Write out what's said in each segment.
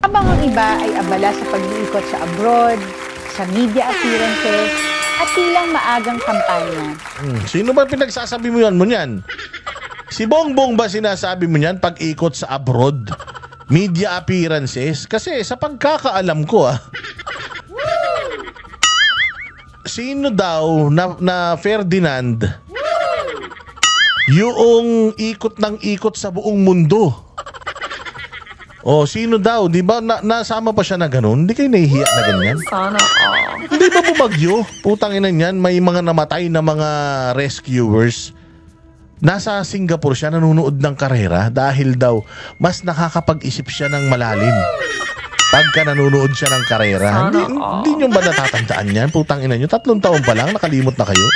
Habang ang iba ay abala sa pag-iikot sa abroad, sa media appearances, at tilang maagang kampanya. Sino ba pinagsasabi mo yan? Si Bongbong ba sinasabi mo yan pag-ikot sa abroad? Media appearances? Kasi sa pagkakaalam ko sino daw na Ferdinand yung ikot ng ikot sa buong mundo? Sino daw? Di ba nasama pa siya na ganun? Hindi kayo nahihiya na ganyan? Sana Hindi ba bumagyo? Putang ina niyan, may mga namatay na mga rescuers. Nasa Singapore siya nanonood ng karera dahil daw mas nakakapag-isip siya ng malalim pagka nanonood siya ng karera. Hindi nyo ba natatandaan yan? Putang ina nyo, 3 taon pa lang, nakalimot na kayo.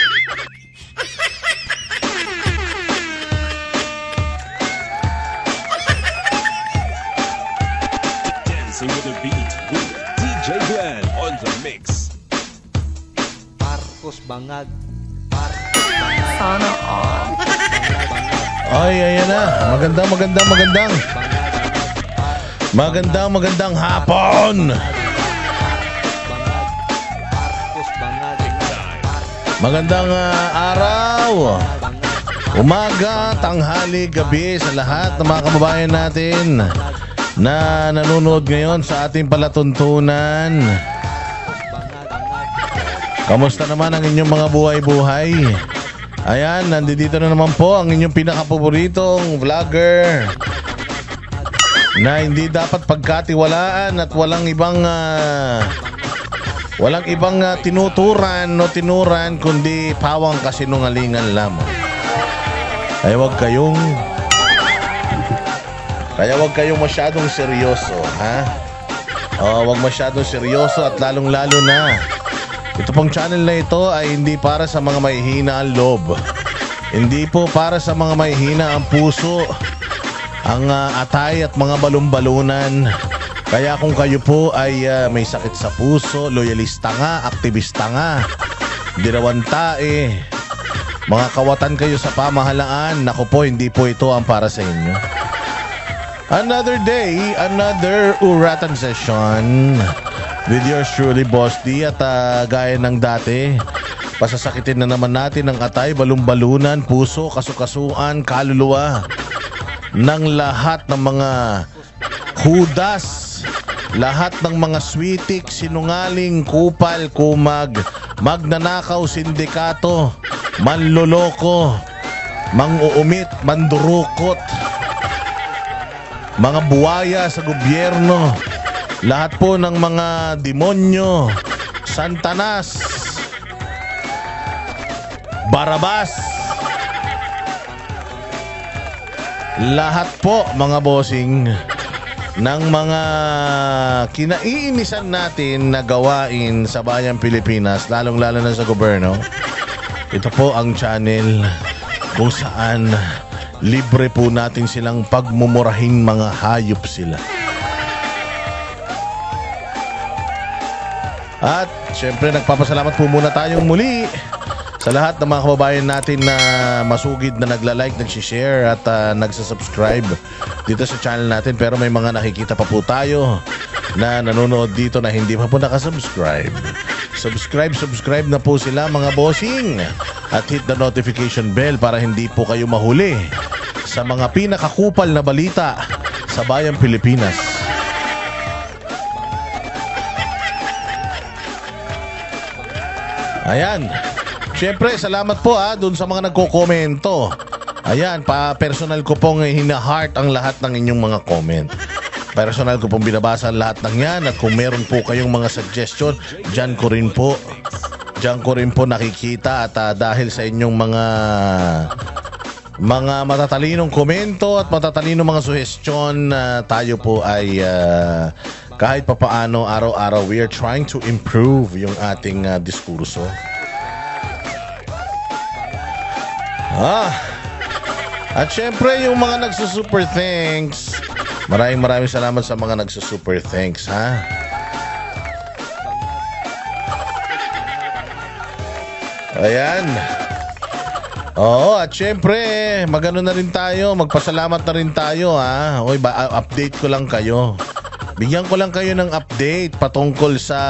With the beat with DJ Glenn on the mix. Marcos Bangag. Sana Ay, ayan na. Magandang hapon. Magandang araw. Umaga, tanghali, gabi sa lahat ng mga kababayan natin na nanonood ngayon sa ating palatuntunan. Kamusta naman ang inyong mga buhay-buhay? Ayan, nandito na naman po ang inyong pinakapaboritong vlogger na hindi dapat pagkatiwalaan at walang ibang tinuturan o tinuran kundi pawang kasinungalingan lamang. Ay huwag kayong masyadong seryoso, ha? Huwag masyadong seryoso at lalong-lalo na. Ito pong channel na ito ay hindi para sa mga mahihina ang loob. Hindi po para sa mga mahihina ang puso, ang atay at mga balon-balunan. Kaya kung kayo po ay may sakit sa puso, loyalista nga, aktivista nga, dirawan tae, mga kawatan kayo sa pamahalaan, naku po, hindi po ito ang para sa inyo. Another day, another uratan session with yours truly, Boss D. At gaya ng dati, pasasakitin na naman natin ang atay, balumbalunan, puso, kasukasuan, kaluluwa ng lahat ng mga hudas, lahat ng mga switik, sinungaling, kupal, kumag, magnanakaw, sindikato, manloloko, mang-uumit, mandurukot, mga buwaya sa gobyerno, lahat po ng mga demonyo, Santanas, Barabas, lahat po mga bossing ng mga kinaiinisan natin na gawain sa bayang Pilipinas, lalong-lalo na sa gobyerno. Ito po ang channel kung saan libre po natin silang pagmumurahing mga hayop sila. At syempre nagpapasalamat po muna tayong muli sa lahat ng mga kababayan natin na masugid na nagla-like, nagsishare at nagsasubscribe dito sa channel natin. Pero may mga nakikita pa po tayo na nanonood dito na hindi pa po nakasubscribe. Subscribe na po sila mga bossing. At hit the notification bell para hindi po kayo mahuli sa mga pinakakupal na balita sa bayang Pilipinas. Ayan. Siyempre, salamat po dun sa mga nagko-komento. Ayan, personal ko pong hina-heart ang lahat ng inyong mga comment. Personal ko pong binabasa lahat ng yan. At kung meron po kayong mga suggestion, dyan ko rin po nakikita. At dahil sa inyong mga matatalinong komento at matatalinong mga suhestyon, tayo po ay kahit papaano araw-araw we are trying to improve yung ating diskurso. At syempre yung mga nagsusuper thanks, maraming salamat sa mga nagsusuper thanks, ha. Ayan. Oo, at syempre magano na rin tayo, magpasalamat na rin tayo, ha. Oy, update ko lang kayo. Bigyan ko lang kayo ng update patungkol sa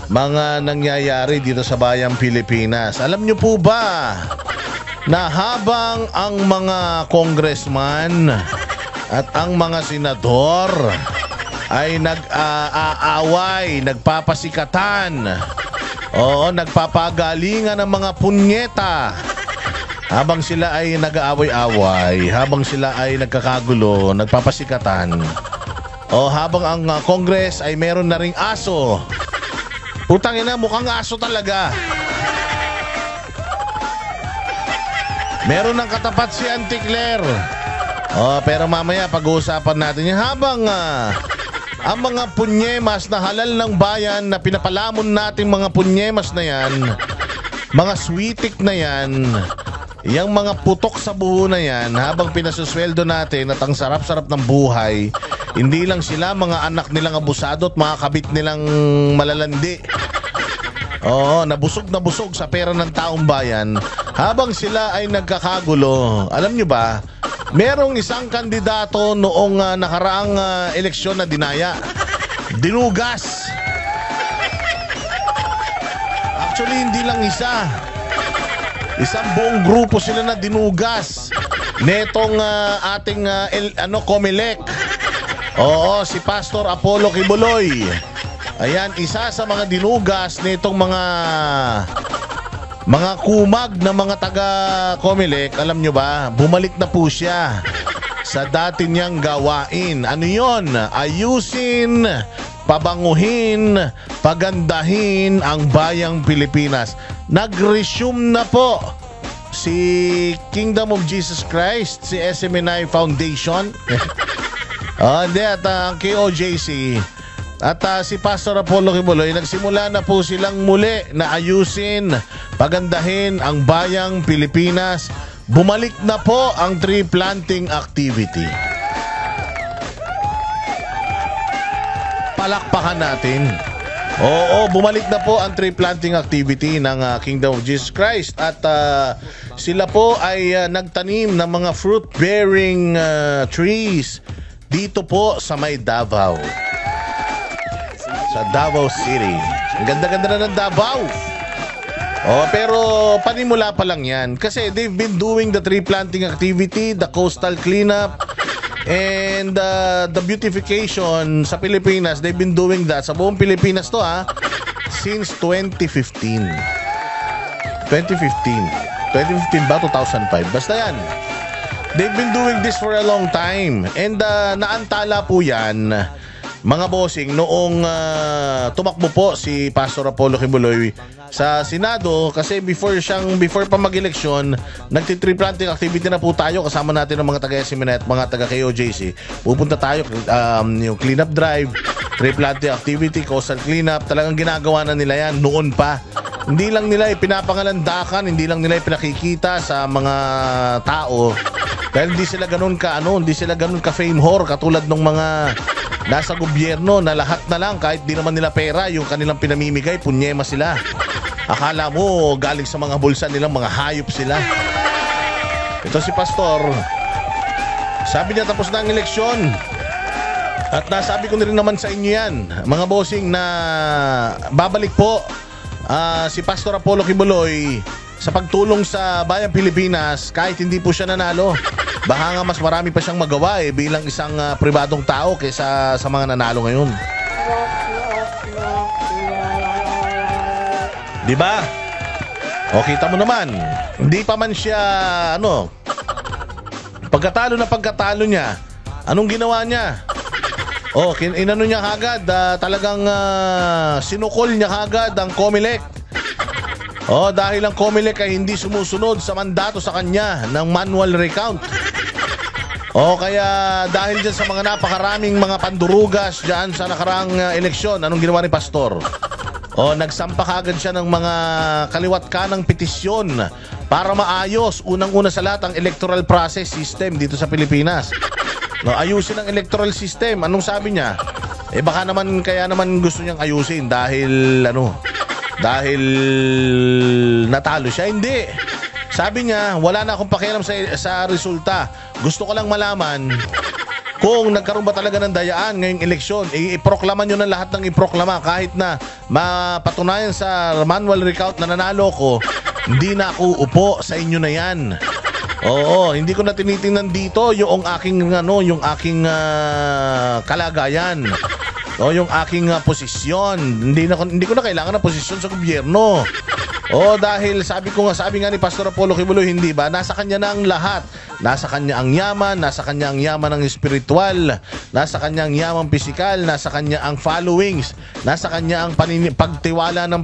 mga nangyayari dito sa bayang Pilipinas. Alam nyo po ba na habang ang mga congressman at ang mga senador ay nag-aaway, nagpapasikatan, nagpapagalingan ng mga punyeta, habang sila ay nag-aaway-away, habang sila ay nagkakagulo, nagpapasikatan, habang ang Congress ay meron na ring aso. Putang ina, mukhang aso talaga. Meron ng katapat si Auntie Claire. Pero mamaya pag-uusapan natin yan. Habang ang mga punyemas na halal ng bayan na pinapalamon natin mga punyemas na yan, mga sweetik na yan, yung mga putok sa buho na yan, habang pinasusweldo natin at ang sarap-sarap ng buhay, hindi lang sila, mga anak nilang abusado at mga kabit nilang malalandi. Nabusog na busog sa pera ng taong bayan. Habang sila ay nagkakagulo, alam nyo ba, merong isang kandidato noong nakaraang eleksyon na dinaya. Dinugas. Actually, hindi lang isa. Isang buong grupo sila na dinugas netong ating Comelec. Si Pastor Apollo Kibuloy. Ayan, isa sa mga dinugas nitong mga kumag na mga taga Comelec. Alam nyo ba, bumalik na po siya sa dati niyang gawain. Ano yon? Ayusin, pabanguhin, pagandahin ang bayang Pilipinas. Nag-resume na po si Kingdom of Jesus Christ, si SMNI Foundation. At ang KOJC at si Pastor Apollo Kibuloy, nagsimula na po silang muli na ayusin, pagandahin ang bayang Pilipinas. Bumalik na po ang tree planting activity. Palakpakan natin. Bumalik na po ang tree planting activity ng Kingdom of Jesus Christ. At sila po ay nagtanim ng mga fruit-bearing trees dito po sa may Davao. Sa Davao City. Ang ganda-ganda na ng Davao. Pero panimula pa lang yan. Kasi they've been doing the tree planting activity, the coastal cleanup, and the beautification sa Pilipinas. They've been doing that sa buong Pilipinas to since 2015. 2015 ba? 2005? Basta yan. They've been doing this for a long time. And naantala po yan, mga bossing, noong tumakbo po si Pastor Apollo Kibuloy sa Senado, kasi before pa mag-eleksyon, nagti-tree planting activity na po tayo kasama natin ng mga taga-SMNI at mga taga-KOJC. Pupunta tayo yung cleanup drive, tree planting activity, coastal cleanup. Talagang ginagawa na nila yan noon pa. Hindi lang nila ipinapangalandakan, hindi lang nila ipinakikita sa mga tao. Dahil hindi sila ganun ka fame whore katulad ng mga nasa gobyerno na lahat na lang, kahit di naman nila pera, yung kanilang pinamimigay, punyema sila. Akala mo galing sa mga bulsa nilang mga hayop sila. Ito si Pastor, sabi niya tapos na ang eleksyon. At nasabi ko na rin naman sa inyo yan, mga bossing, na babalik po si Pastor Apollo Kibuloy sa pagtulong sa bayang Pilipinas kahit hindi po siya nanalo. Baka nga mas marami pa siyang magawa bilang isang pribadong tao kaysa sa mga nanalo ngayon. Diba? Kita mo naman, hindi pa man siya pagkatalo niya, anong ginawa niya? Inano niya kagad, talagang sinukol niya kagad ang Comelec. Dahil ang Comelec ay hindi sumusunod sa mandato sa kanya ng manual recount. Kaya dahil dyan sa mga napakaraming mga pandurugas dyan sa nakaraang eleksyon, anong ginawa ni Pastor? Nagsampa kagad siya ng mga kaliwat kanang petisyon para maayos, unang-una sa lahat, ang electoral process system dito sa Pilipinas. Ayusin ang electoral system. Anong sabi niya? Baka naman, kaya naman gusto niyang ayusin dahil dahil natalo siya. Hindi. Sabi niya, wala na akong pakialam sa resulta. Gusto ko lang malaman kung nagkaroon ba talaga ng dayaan ngayong eleksyon, iproklama nyo na lahat ng iproklama. Kahit na mapatunayan sa manual recount na nanalo ko, hindi na ako upo sa inyo na yan. Oo, hindi ko na tinitingnan dito yung aking kalagayan. O yung aking posisyon. Hindi ko na kailangan ng posisyon sa gobyerno. Dahil sabi nga ni Pastor Apollo Kibuloy, hindi ba? Nasa kanya na ang lahat. Nasa kanya ang yaman, nasa kanya ang yaman ng espiritual, nasa kanya ang yaman pisikal, nasa kanya ang followings, nasa kanya ang pagtiwala ng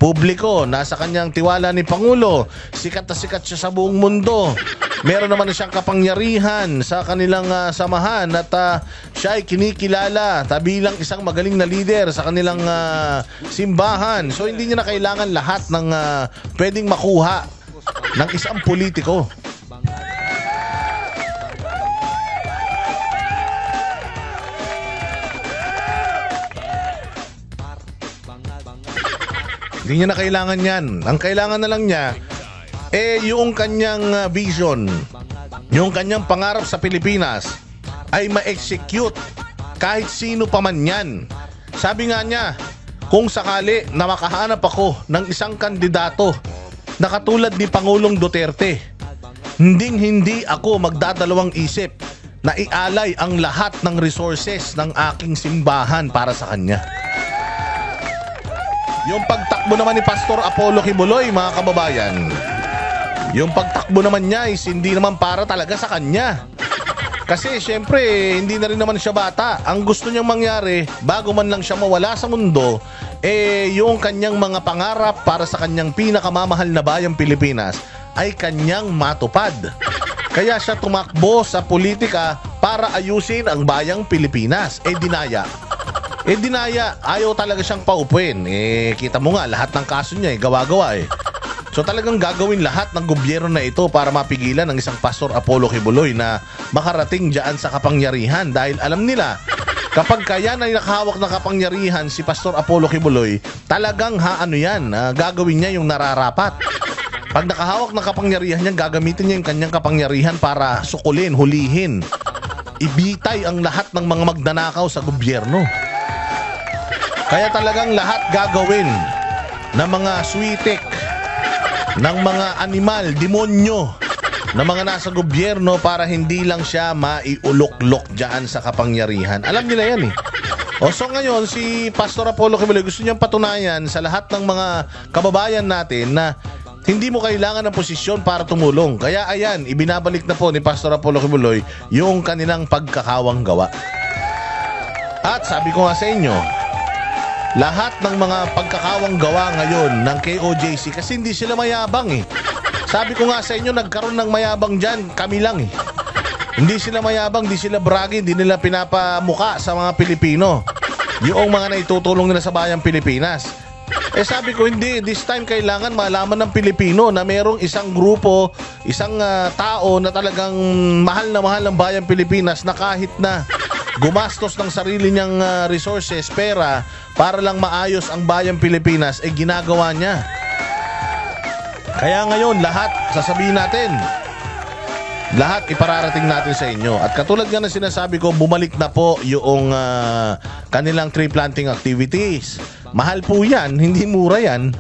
publiko, nasa kanya ang tiwala ni Pangulo. Sikat na sikat siya sa buong mundo. Meron naman siyang kapangyarihan sa kanilang samahan at siya ay kinikilala bilang isang magaling na leader sa kanilang simbahan. So hindi niya na kailangan lahat ng pwedeng makuha ng isang politiko. Hindi niya na kailangan yan. Ang kailangan na lang niya yung kanyang vision, yung kanyang pangarap sa Pilipinas ay ma-execute kahit sino pa man yan. Sabi nga niya, kung sakali na makahanap ako ng isang kandidato na katulad ni Pangulong Duterte, hindi ako magdadalawang isip na ialay ang lahat ng resources ng aking simbahan para sa kanya. Yung pagtakbo naman ni Pastor Apollo Kibuloy, mga kababayan, yung pagtakbo naman niya is hindi naman para talaga sa kanya. Kasi syempre, hindi na rin naman siya bata. Ang gusto niyang mangyari, bago man lang siya mawala sa mundo, yung kanyang mga pangarap para sa kanyang pinakamamahal na bayang Pilipinas ay kanyang matupad. Kaya siya tumakbo sa politika para ayusin ang bayang Pilipinas. Dinaya. Ayaw talaga siyang paupuin. Kita mo nga, lahat ng kaso niya gawa-gawa So talagang gagawin lahat ng gobyerno na ito para mapigilan ng isang Pastor Apollo Kibuloy na makarating dyan sa kapangyarihan. Dahil alam nila, kapag kaya na nakahawak ng kapangyarihan si Pastor Apollo Kibuloy, talagang gagawin niya yung nararapat. Pag nakahawak ng kapangyarihan niya, gagamitin niya yung kanyang kapangyarihan para sukulin, hulihin, ibitay ang lahat ng mga magnanakaw sa gobyerno. Kaya talagang lahat gagawin ng mga switik, ng mga animal, demonyo, ng mga nasa gobyerno para hindi lang siya maiulok-lok dyan sa kapangyarihan. Alam nila yan so ngayon, si Pastor Apollo Kibuloy gusto niyang patunayan sa lahat ng mga kababayan natin na hindi mo kailangan ng posisyon para tumulong. Kaya ayan, ibinabalik na po ni Pastor Apollo Kibuloy yung kanilang pagkakawang gawa. At sabi ko nga sa inyo, lahat ng mga pagkakawang gawa ngayon ng KOJC, kasi hindi sila mayabang Sabi ko nga sa inyo, nagkaroon ng mayabang dyan, kami lang Hindi sila mayabang, hindi sila bragging, hindi nila pinapamuka sa mga Pilipino yung mga naitutulong nila sa bayang Pilipinas. Sabi ko, hindi, this time kailangan malaman ng Pilipino na merong isang grupo, isang tao na talagang mahal ang bayang Pilipinas, na kahit na gumastos ng sarili niyang resources, pera, para lang maayos ang bayang Pilipinas, ginagawa niya. Kaya ngayon, lahat sasabihin natin, lahat ipararating natin sa inyo. At katulad nga na sinasabi ko, bumalik na po yung kanilang tree planting activities. Mahal po yan, hindi mura yan.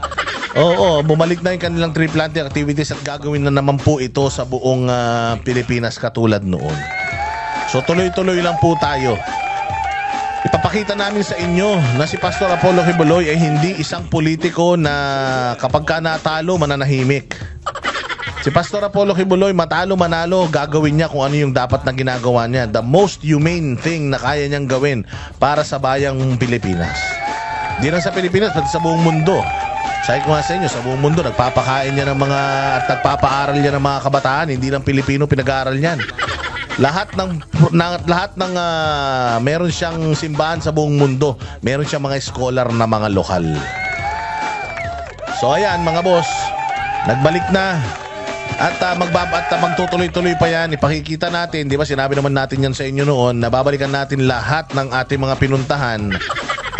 Oo, bumalik na yung kanilang tree planting activities at gagawin na naman po ito sa buong Pilipinas katulad noon. So tuloy-tuloy lang po tayo. Ipapakita namin sa inyo na si Pastor Apollo Kibuloy ay hindi isang politiko na kapag ka natalo, mananahimik. Si Pastor Apollo Kibuloy, matalo manalo, gagawin niya kung ano yung dapat na ginagawa niya. The most humane thing na kaya niyang gawin para sa bayang Pilipinas. Di lang sa Pilipinas, pati sa buong mundo. Sabi ko nga sa inyo, sa buong mundo, nagpapakain niya ng mga, at nagpapaaral niya ng mga kabataan. Hindi lang Pilipino pinag-aaral niyan. Lahat ng meron siyang simbahan sa buong mundo. Meron siyang mga scholar na mga lokal. So ayan mga boss, nagbalik na. At magtutuloy-tuloy pa yan. Ipakikita natin, di ba sinabi naman natin yan sa inyo noon, na babalikan natin lahat ng ating mga pinuntahan.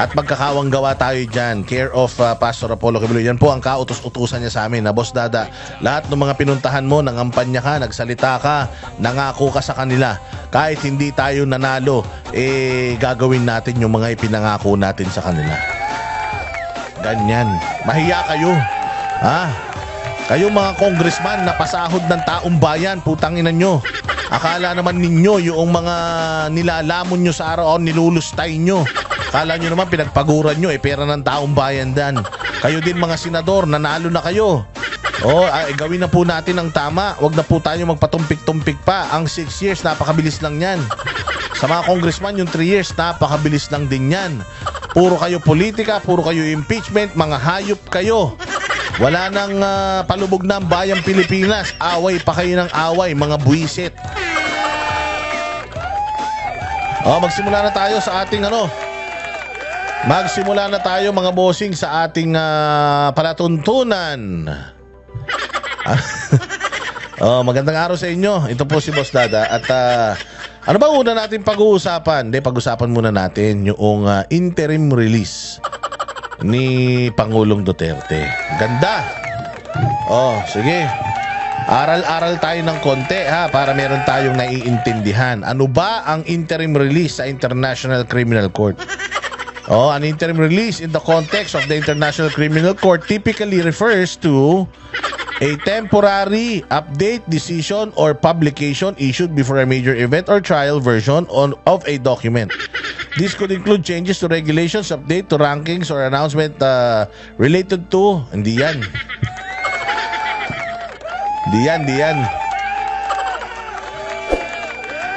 At magkakawang gawa tayo dyan. Care of Pastor Apollo Quibilo. Yan po ang kautos-utusan niya sa amin na, Boss Dada, lahat ng mga pinuntahan mo, nangampanya ka, nagsalita ka, nangako ka sa kanila. Kahit hindi tayo nanalo, gagawin natin yung mga ipinangako natin sa kanila. Ganyan. Mahiya kayo. Kayo mga congressman na pasahod ng taong bayan, putang ina nyo. Akala naman ninyo yung mga nilalamon nyo sa araw, nilulustay nyo. Akala nyo naman pinagpaguran nyo, pera ng taong bayan dan. Kayo din mga senador, nanalo na kayo. Gawin na po natin ang tama. Huwag na po tayo magpatumpik-tumpik pa. Ang 6 years, napakabilis lang yan. Sa mga congressman, yung 3 years, napakabilis lang din yan. Puro kayo politika, puro kayo impeachment, mga hayop kayo. Wala nang palubog na ang bayang Pilipinas. Away pa kayo ng away, mga buwisit. Magsimula na tayo sa ating Magsimula na tayo mga bossing sa ating palatuntunan. Magandang araw sa inyo. Ito po si Boss Dada. At ano ba una natin pag-uusapan? Pag-usapan muna natin yung interim release ni Pangulong Duterte. Ganda. Sige. Aral-aral tayo ng konti para meron tayong naiintindihan. Ano ba ang interim release sa International Criminal Court? An interim release in the context of the International Criminal Court typically refers to a temporary update, decision, or publication issued before a major event or trial version of a document. This could include changes to regulations, update to rankings, or announcement related to... Hindi yan.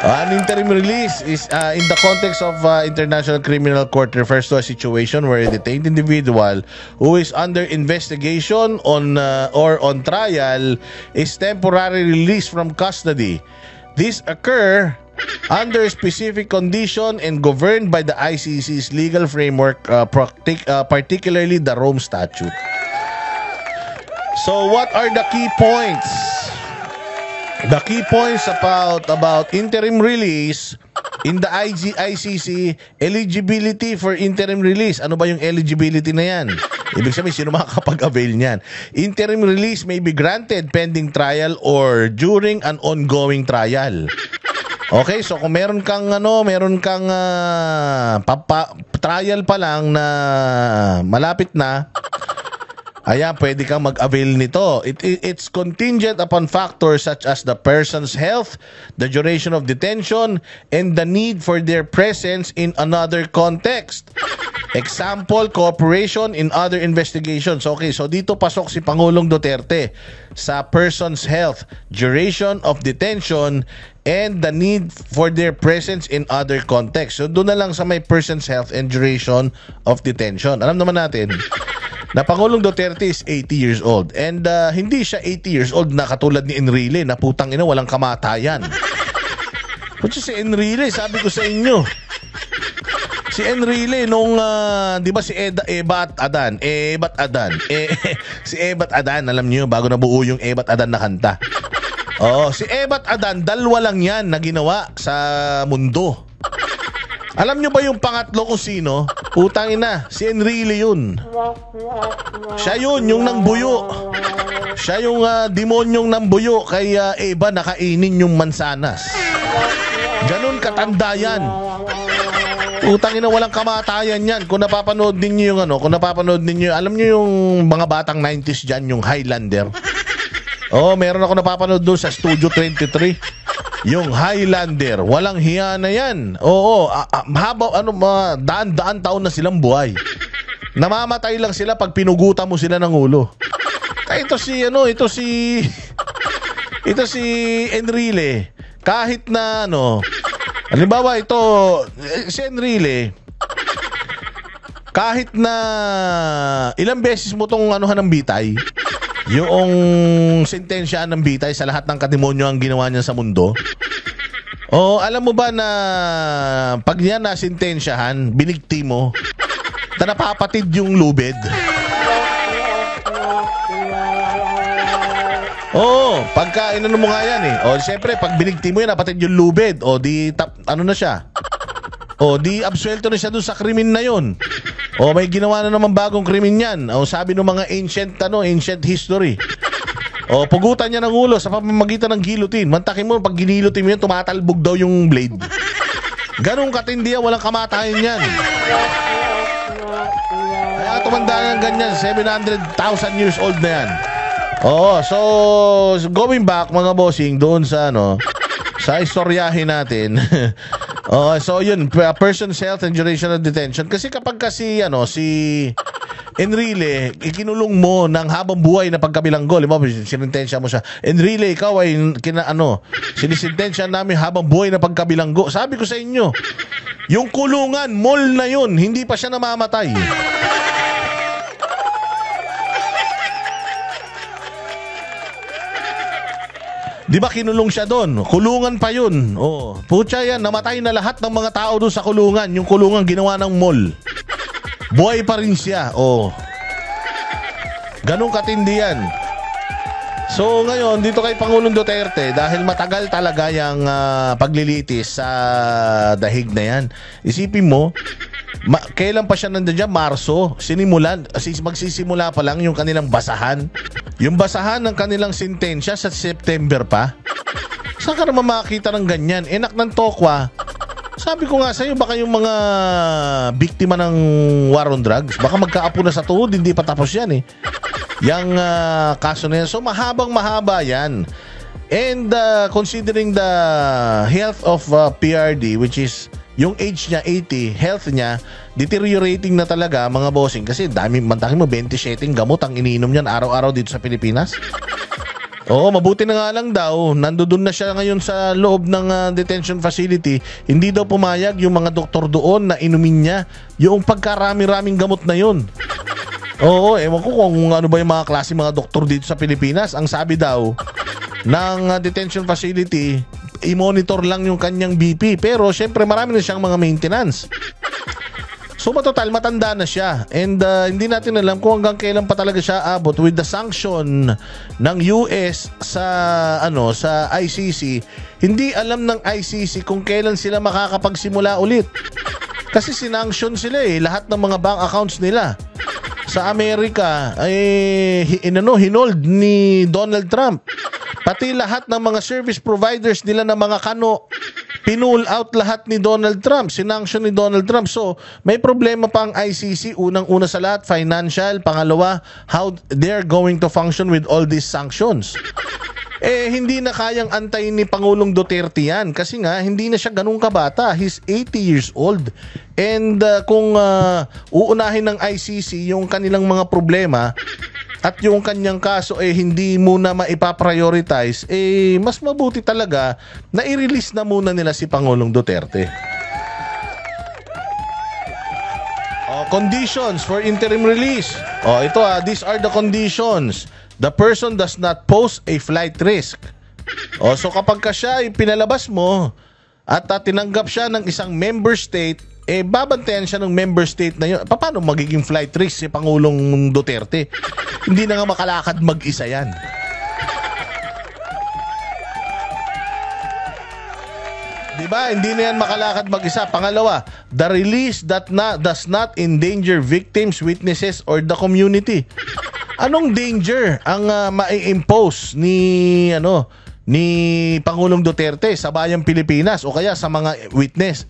An interim release is in the context of International Criminal Court refers to a situation where a detained individual who is under investigation or on trial is temporarily released from custody. This occur under specific condition and governed by the ICC's legal framework, particularly the Rome Statute. So what are the key points? The key points about interim release in the ICC, eligibility for interim release. Ano ba yung eligibility na yan? Ibig sabihin, sino makakapag-avail niyan? Interim release may be granted pending trial or during an ongoing trial. Okay, so kung meron kang trial pa lang na malapit na, pwede kang mag-avail nito. It's contingent upon factors such as the person's health, the duration of detention, and the need for their presence in another context. Example, cooperation in other investigations. Okay, so dito pasok si Pangulong Duterte sa person's health, duration of detention, and the need for their presence in other contexts. So doon na lang sa may person's health and duration of detention. Alam naman natin na Pangulong Duterte is 80 years old. And hindi siya 80 years old na katulad ni Enrile na putang ina walang kamatayan. Kutsa si Enrile, sabi ko sa inyo. Si Enrile nung, di ba si Ebat Adan? Si Ebat Adan, alam niyo, bago nabuo yung Ebat Adan na kanta. Si Ebat Adan, dalawa lang yan na ginawa sa mundo. Alam nyo ba yung pangatlo kung sino? Putang ina, si Enrile yun. Siya yun, yung nangbuyo. Siya yung demonyong nangbuyo kay Eva nakainin yung mansanas. Ganun katanda yan. Putang ina, walang kamatayan yan. Kung napapanood ninyo yung alam nyo yung mga batang 90s dyan, yung Highlander. Meron ako napapanood doon sa Studio 23. Yung Highlander, walang hiya na yan. Daan-daan taon na silang buhay. Namamatay lang sila pag pinugutan mo sila ng ulo. Ito si Enrile. Kahit na halimbawa si Enrile, kahit na ilang beses mo tong ng bitay, yung sentensya ng bitay sa lahat ng katimonyo ang ginawa niya sa mundo. Alam mo ba na pag niya nasintensyahan, binigti mo, na napapatid yung lubid? Pagka inano mo nga yan siyempre, pag binigti mo yan, napatid yung lubid. Na siya? O, di absuelto na siya dun sa krimen na yon. O, may ginawa na naman bagong krimen yan. O, sabi ng mga ancient history. O, pugutan niya ng ulo sa pamamagitan ng guillotine. Mantakin mo, pag ginilotin mo yan, tumatalbog daw yung blade. Ganong katindi yan, walang kamatayan yan. Kaya tumanda yan ganyan, 700,000 years old na yan. Oo, so going back mga bossing doon sa sa istoryahin natin. So yun, person's health and duration of detention. Kasi kapag si Enrile, ikinulong mo ng habang buhay na pagkabilanggo, sinintensya mo siya. Enrile, ikaw ay sinisintensya namin habang buhay na pagkabilanggo. Sabi ko sa inyo, yung kulungan, mall na yun, hindi pa siya namamatay. Di ba kinulong siya doon? Kulungan pa yun. Oh, putya yan, namatay na lahat ng mga tao doon sa kulungan. Yung kulungan ginawa ng mall. Buhay pa rin siya. Oh. Ganong katindi yan. So ngayon, dito kay Pangulong Duterte, dahil matagal talaga yung paglilitis sa dahig na yan. Isipin mo, kailan pa siya nandiyan? Marso. Magsisimula pa lang yung kanilang basahan. Yung basahan ng kanilang sentensya sa September pa. Saan ka naman makakita ng ganyan? Enak ng tokwa. Sabi ko nga sa'yo, baka yung mga biktima ng war on drugs, baka magkaapo na sa tuhod, hindi pa tapos yan eh. Yang kaso na yan. So mahabang mahaba yan. And considering the health of PRD, which is yung age niya 80, health niya deteriorating na talaga mga bossing, kasi dami, mantakin mo 27 gamot ang iniinom niyan araw-araw dito sa Pilipinas. Oo, mabuti na nga lang daw, nandoon na siya ngayon sa loob ng detention facility. Hindi daw pumayag yung mga doktor doon na inumin niya yung pagkarami-raming gamot na yun. Oo, ewan ko kung ano ba yung mga klase mga doktor dito sa Pilipinas. Ang sabi daw ng detention facility, i-monitor lang yung kanyang BP. Pero syempre marami na siyang mga maintenance. So matotal, matanda na siya. And hindi natin alam kung hanggang kailan pa talaga siya abot with the sanction ng US sa ICC. Hindi alam ng ICC kung kailan sila makakapagsimula ulit. Kasi sinanction sila lahat ng mga bank accounts nila. Sa Amerika hinold ni Donald Trump. Pati lahat ng mga service providers nila ng mga kano, pinull out lahat ni Donald Trump, sinanction ni Donald Trump. So, may problema pa ang ICC. Unang-una sa lahat, financial. Pangalawa, how they're going to function with all these sanctions. Hindi na kayang antayin ni Pangulong Duterte yan. Kasi nga, hindi na siya ganun kabata. He's 80 years old. And kung uunahin ng ICC yung kanilang mga problema, at yung kanyang kaso hindi muna maipaprioritize, mas mabuti talaga na i-release na muna nila si Pangulong Duterte. Conditions for interim release. Ito these are the conditions. The person does not pose a flight risk. So kapag ka siya pinalabas mo at tinanggap siya ng isang member state, babantayan siya ng member state na yun. Paano magiging flight risk si Pangulong Duterte? Hindi na nga makalakad mag-isa yan. Diba? Hindi na yan makalakad mag-isa. Pangalawa, the release does not endanger victims, witnesses, or the community. Anong danger ang ma-impose ni Pangulong Duterte sa bayang Pilipinas o kaya sa mga witness?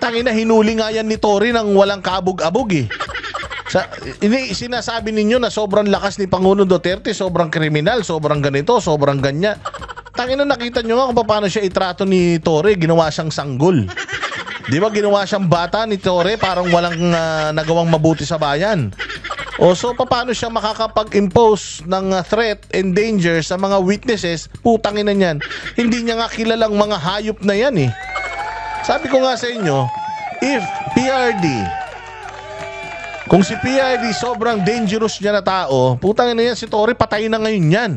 Tangina, hinuli nga yan ni Tory nang walang kabog-abog sinasabi ninyo na sobrang lakas ni Pangulong Duterte, sobrang kriminal, sobrang ganito, sobrang ganyan. Tangina, nakita nyo nga kung paano siya itrato ni Tory. Ginawa siyang sanggol. Di ba ginawa siyang bata ni Tory, parang walang nagawang mabuti sa bayan. So paano siya makakapag-impose ng threat and danger sa mga witnesses? Putangina niyan. Hindi niya nga kilalang mga hayop na yan Sabi ko nga sa inyo, if PRD, kung si PRD sobrang dangerous niya na tao, putang ina yan, si Tory patay na ngayon yan.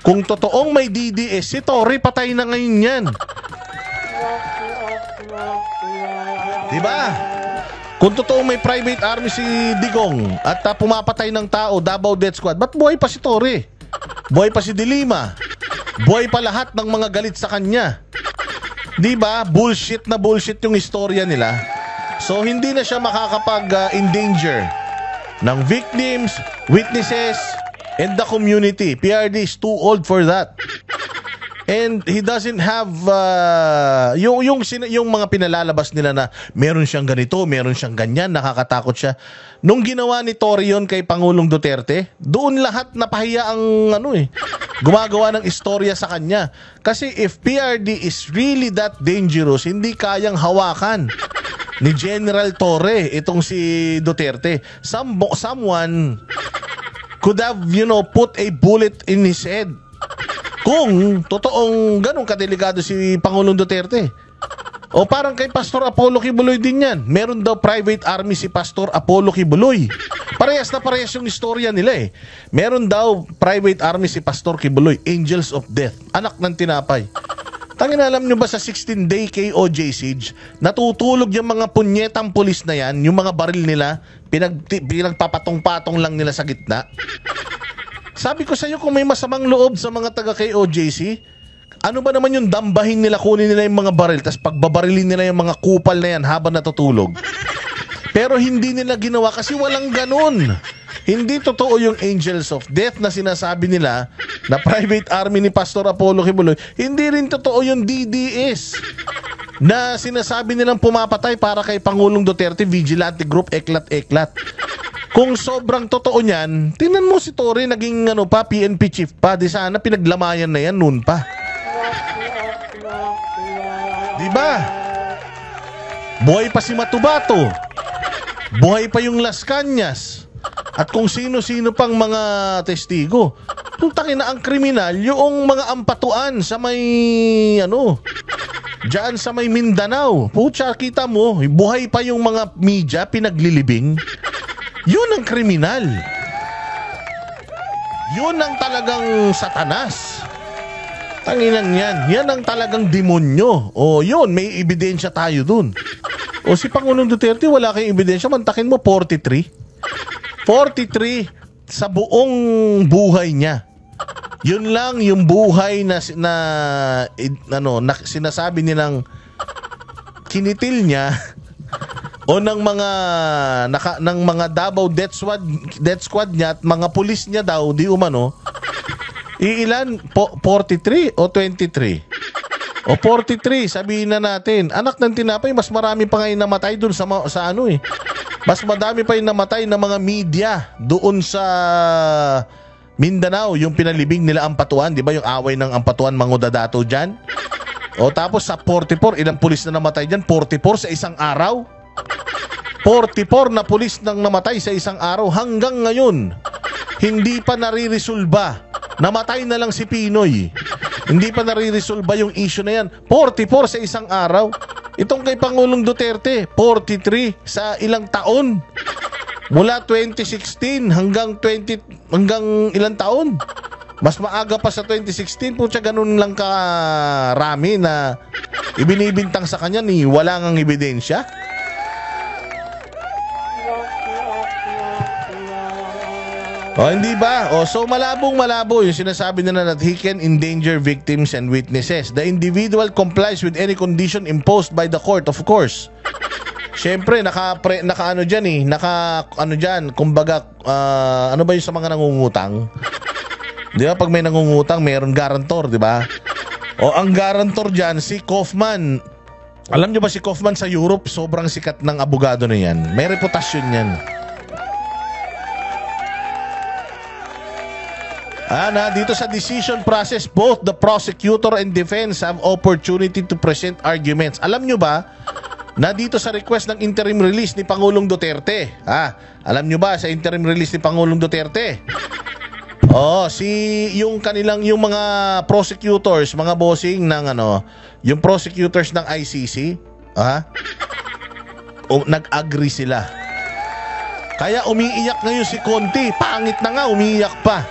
Kung totoong may DDS, si Tory patay na ngayon yan. Diba? Kung totoong may private army si Digong at pumapatay ng tao, Davao Death Squad, ba't buhay pa si Tory? Buhay pa si Dilima? Buhay pa lahat ng mga galit sa kanya? Di ba? Bullshit na bullshit yung istorya nila. So hindi na siya makakapag-endanger ng victims, witnesses, and the community. PRD is too old for that. And he doesn't have yung mga pinalalabas nila na meron siyang ganito, meron siyang ganyan, nakakatakot siya. Nung ginawa ni Torion kay Pangulong Duterte, doon lahat napahiya ang gumagawa ng istorya sa kanya. Kasi if PRD is really that dangerous, hindi kayang hawakan ni General Torre itong si Duterte. Someone could have, put a bullet in his head. Kung totoong ganun kadelikado si Pangulong Duterte. O parang kay Pastor Apollo Kibuloy din yan. Meron daw private army si Pastor Apollo Kibuloy. Parehas na parehas yung istorya nila eh. Meron daw private army si Pastor Kibuloy, Angels of Death, anak ng tinapay. Tangina, alam nyo ba sa 16-day KOJ siege, natutulog yung mga punyetang pulis na yan, yung mga baril nila, pinagpapatong-patong lang nila sa gitna. Sabi ko sa iyo, kung may masamang loob sa mga taga KOJC, ano ba naman yung dambahin nila, kunin nila yung mga baril, tapos pagbabarilin nila yung mga kupal na yan habang natutulog. Pero hindi nila ginawa kasi walang ganun. Hindi totoo yung Angels of Death na sinasabi nila na private army ni Pastor Apollo Kibuloy. Hindi rin totoo yung DDS na sinasabi nilang pumapatay para kay Pangulong Duterte, vigilante group, eklat-eklat. Kung sobrang totoo niyan, tingnan mo si Torre, naging PNP chief pa. Di sana pinaglamayan na yan noon pa. Diba? Buhay pa si Matubato. Buhay pa yung Las Cañas. At kung sino-sino pang mga testigo. Putangin na ang kriminal, yung mga ampatuan sa may diyan sa may Mindanao. Pucha, kita mo, buhay pa yung mga media pinaglilibing. Yun ang kriminal. Yun ang talagang satanas. Tanginang yan. Yan ang talagang demonyo. O yun, may ebidensya tayo dun. O si Pangulong Duterte, wala kayong ebidensya. Mantakin mo, 43. 43 sa buong buhay niya. Yun lang yung buhay na sinasabi nilang kinitil niya o ng mga Davao death squad niya at mga pulis niya daw di umano. Iilan? 43 o 23? O 43, sabihin na natin. Anak ng tinapay, mas marami pa ngayon namatay doon sa mas madami pa yung namatay ng mga media doon sa Mindanao, yung pinalibing nila Ampatuan, di ba yung away ng Ampatuan Mangudadato dyan? O tapos sa 44, ilang pulis na namatay dyan? 44 sa isang araw? 44 na pulis nang namatay sa isang araw hanggang ngayon. Hindi pa naririsolba. Namatay na lang si Pinoy. Hindi pa naririsolba yung issue na yan. 44 sa isang araw. Itong kay Pangulong Duterte, 43 sa ilang taon. Mula 2016 hanggang ilang taon. Mas maaga pa sa 2016, putya ganun lang karami na ibinibintang sa kanya ni wala ngang ebidensya. O hindi ba? O so malabong-malabo yung sinasabi nila that he can endanger victims and witnesses. The individual complies with any condition imposed by the court, of course. Siyempre, naka-ano dyan eh. Kumbaga, ano ba yung sa mga nangungutang? Di ba, pag may nangungutang, mayroon guarantor, di ba? O ang guarantor dyan, si Kaufman. Alam nyo ba si Kaufman sa Europe, sobrang sikat ng abogado na yan. May reputasyon yan. Dito sa decision process, both the prosecutor and defense have opportunity to present arguments. Alam nyo ba, na dito sa request ng interim release ni Pangulong Duterte, alam nyo ba sa interim release ni Pangulong Duterte? Yung mga prosecutors, mga bossing ng yung prosecutors ng ICC, nag-agree sila. Kaya umiiyak ngayon si Conti, pangit na nga, umiiyak pa.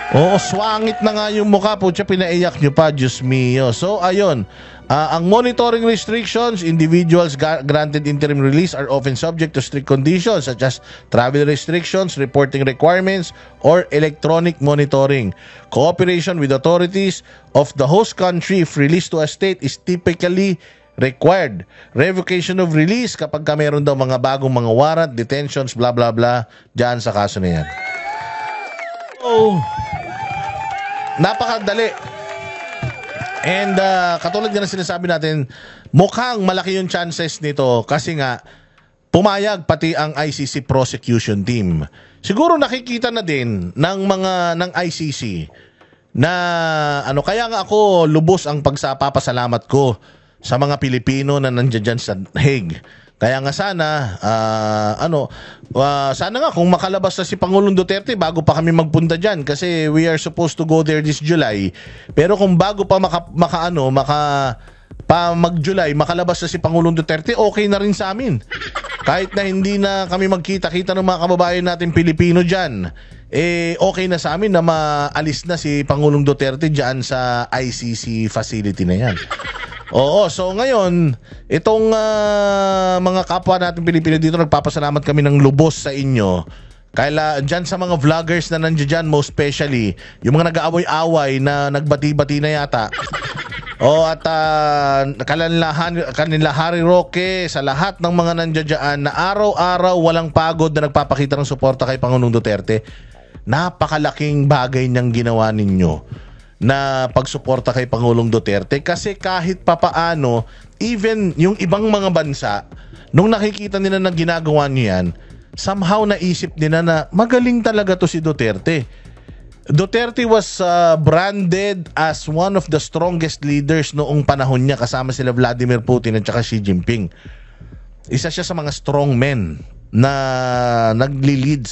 Oo, swangit na nga yung mukha po. Pinaiyak nyo pa, Diyos mio. So, ayun. Ang monitoring restrictions, individuals granted interim release are often subject to strict conditions such as travel restrictions, reporting requirements, or electronic monitoring. Cooperation with authorities of the host country if released to a state is typically required. Revocation of release kapag ka meron daw mga bagong mga warrant, detentions, blah blah blah, dyan sa kaso na yan. Oh, napakadali. And katulad nga na sinasabi natin, mukhang malaki yung chances nito kasi nga pumayag pati ang ICC prosecution team. Siguro nakikita na din ng ICC na kaya nga ako lubos ang papasalamat ko sa mga Pilipino na nandiyan dyan sa Hague. Kaya nga sana, sana nga kung makalabas na si Pangulong Duterte bago pa kami magpunta dyan kasi we are supposed to go there this July. Pero kung bago pa mag-July, makalabas na si Pangulong Duterte, okay na rin sa amin. Kahit na hindi na kami magkita-kita ng mga kababayan natin Pilipino dyan, okay na sa amin na maalis na si Pangulong Duterte dyan sa ICC facility na yan. Oo, so ngayon, itong mga kapwa natin Pilipino dito, nagpapasalamat kami ng lubos sa inyo. Kaya dyan sa mga vloggers na nandiyan dyan, most especially, yung mga nag-aaway-away na nagbati-bati na yata. At kanila Harry Roque, sa lahat ng mga nandiyan dyan, na araw-araw walang pagod na nagpapakita ng suporta kay Pangulong Duterte, napakalaking bagay niyang ginawa ninyo na pagsuporta kay Pangulong Duterte kasi kahit papaano, even yung ibang mga bansa, nung nakikita nila na ginagawa niyo yan, somehow naisip nila na magaling talaga to si Duterte. Duterte was branded as one of the strongest leaders noong panahon niya kasama sila Vladimir Putin at saka Xi Jinping. Isa siya sa mga strong men na nagli-lead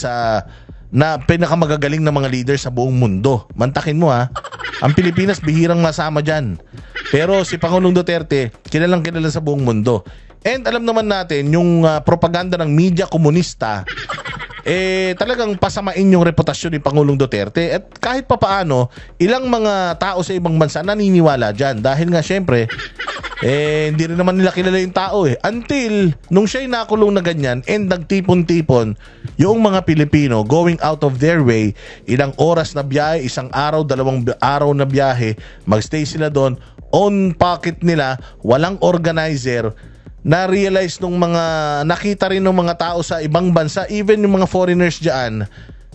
na pinakamagagaling na mga leader sa buong mundo. Mantakin mo ha. Ang Pilipinas bihirang masama dyan. Pero si Pangulong Duterte, kilalang kilala sa buong mundo. And alam naman natin, yung propaganda ng media komunista, talagang pasamain yung reputasyon ni Pangulong Duterte. At kahit papaano, ilang mga tao sa ibang bansa naniniwala dyan. Dahil nga syempre, hindi rin naman nila kilala yung tao Until, nung siya'y nakulong na ganyan, and nagtipon-tipon, yung mga Pilipino going out of their way, ilang oras na biyahe, isang araw, 2 araw na biyahe, magstay sila doon, on pocket nila, walang organizer, na-realize nung mga, nakita rin ng mga tao sa ibang bansa, even yung mga foreigners dyan,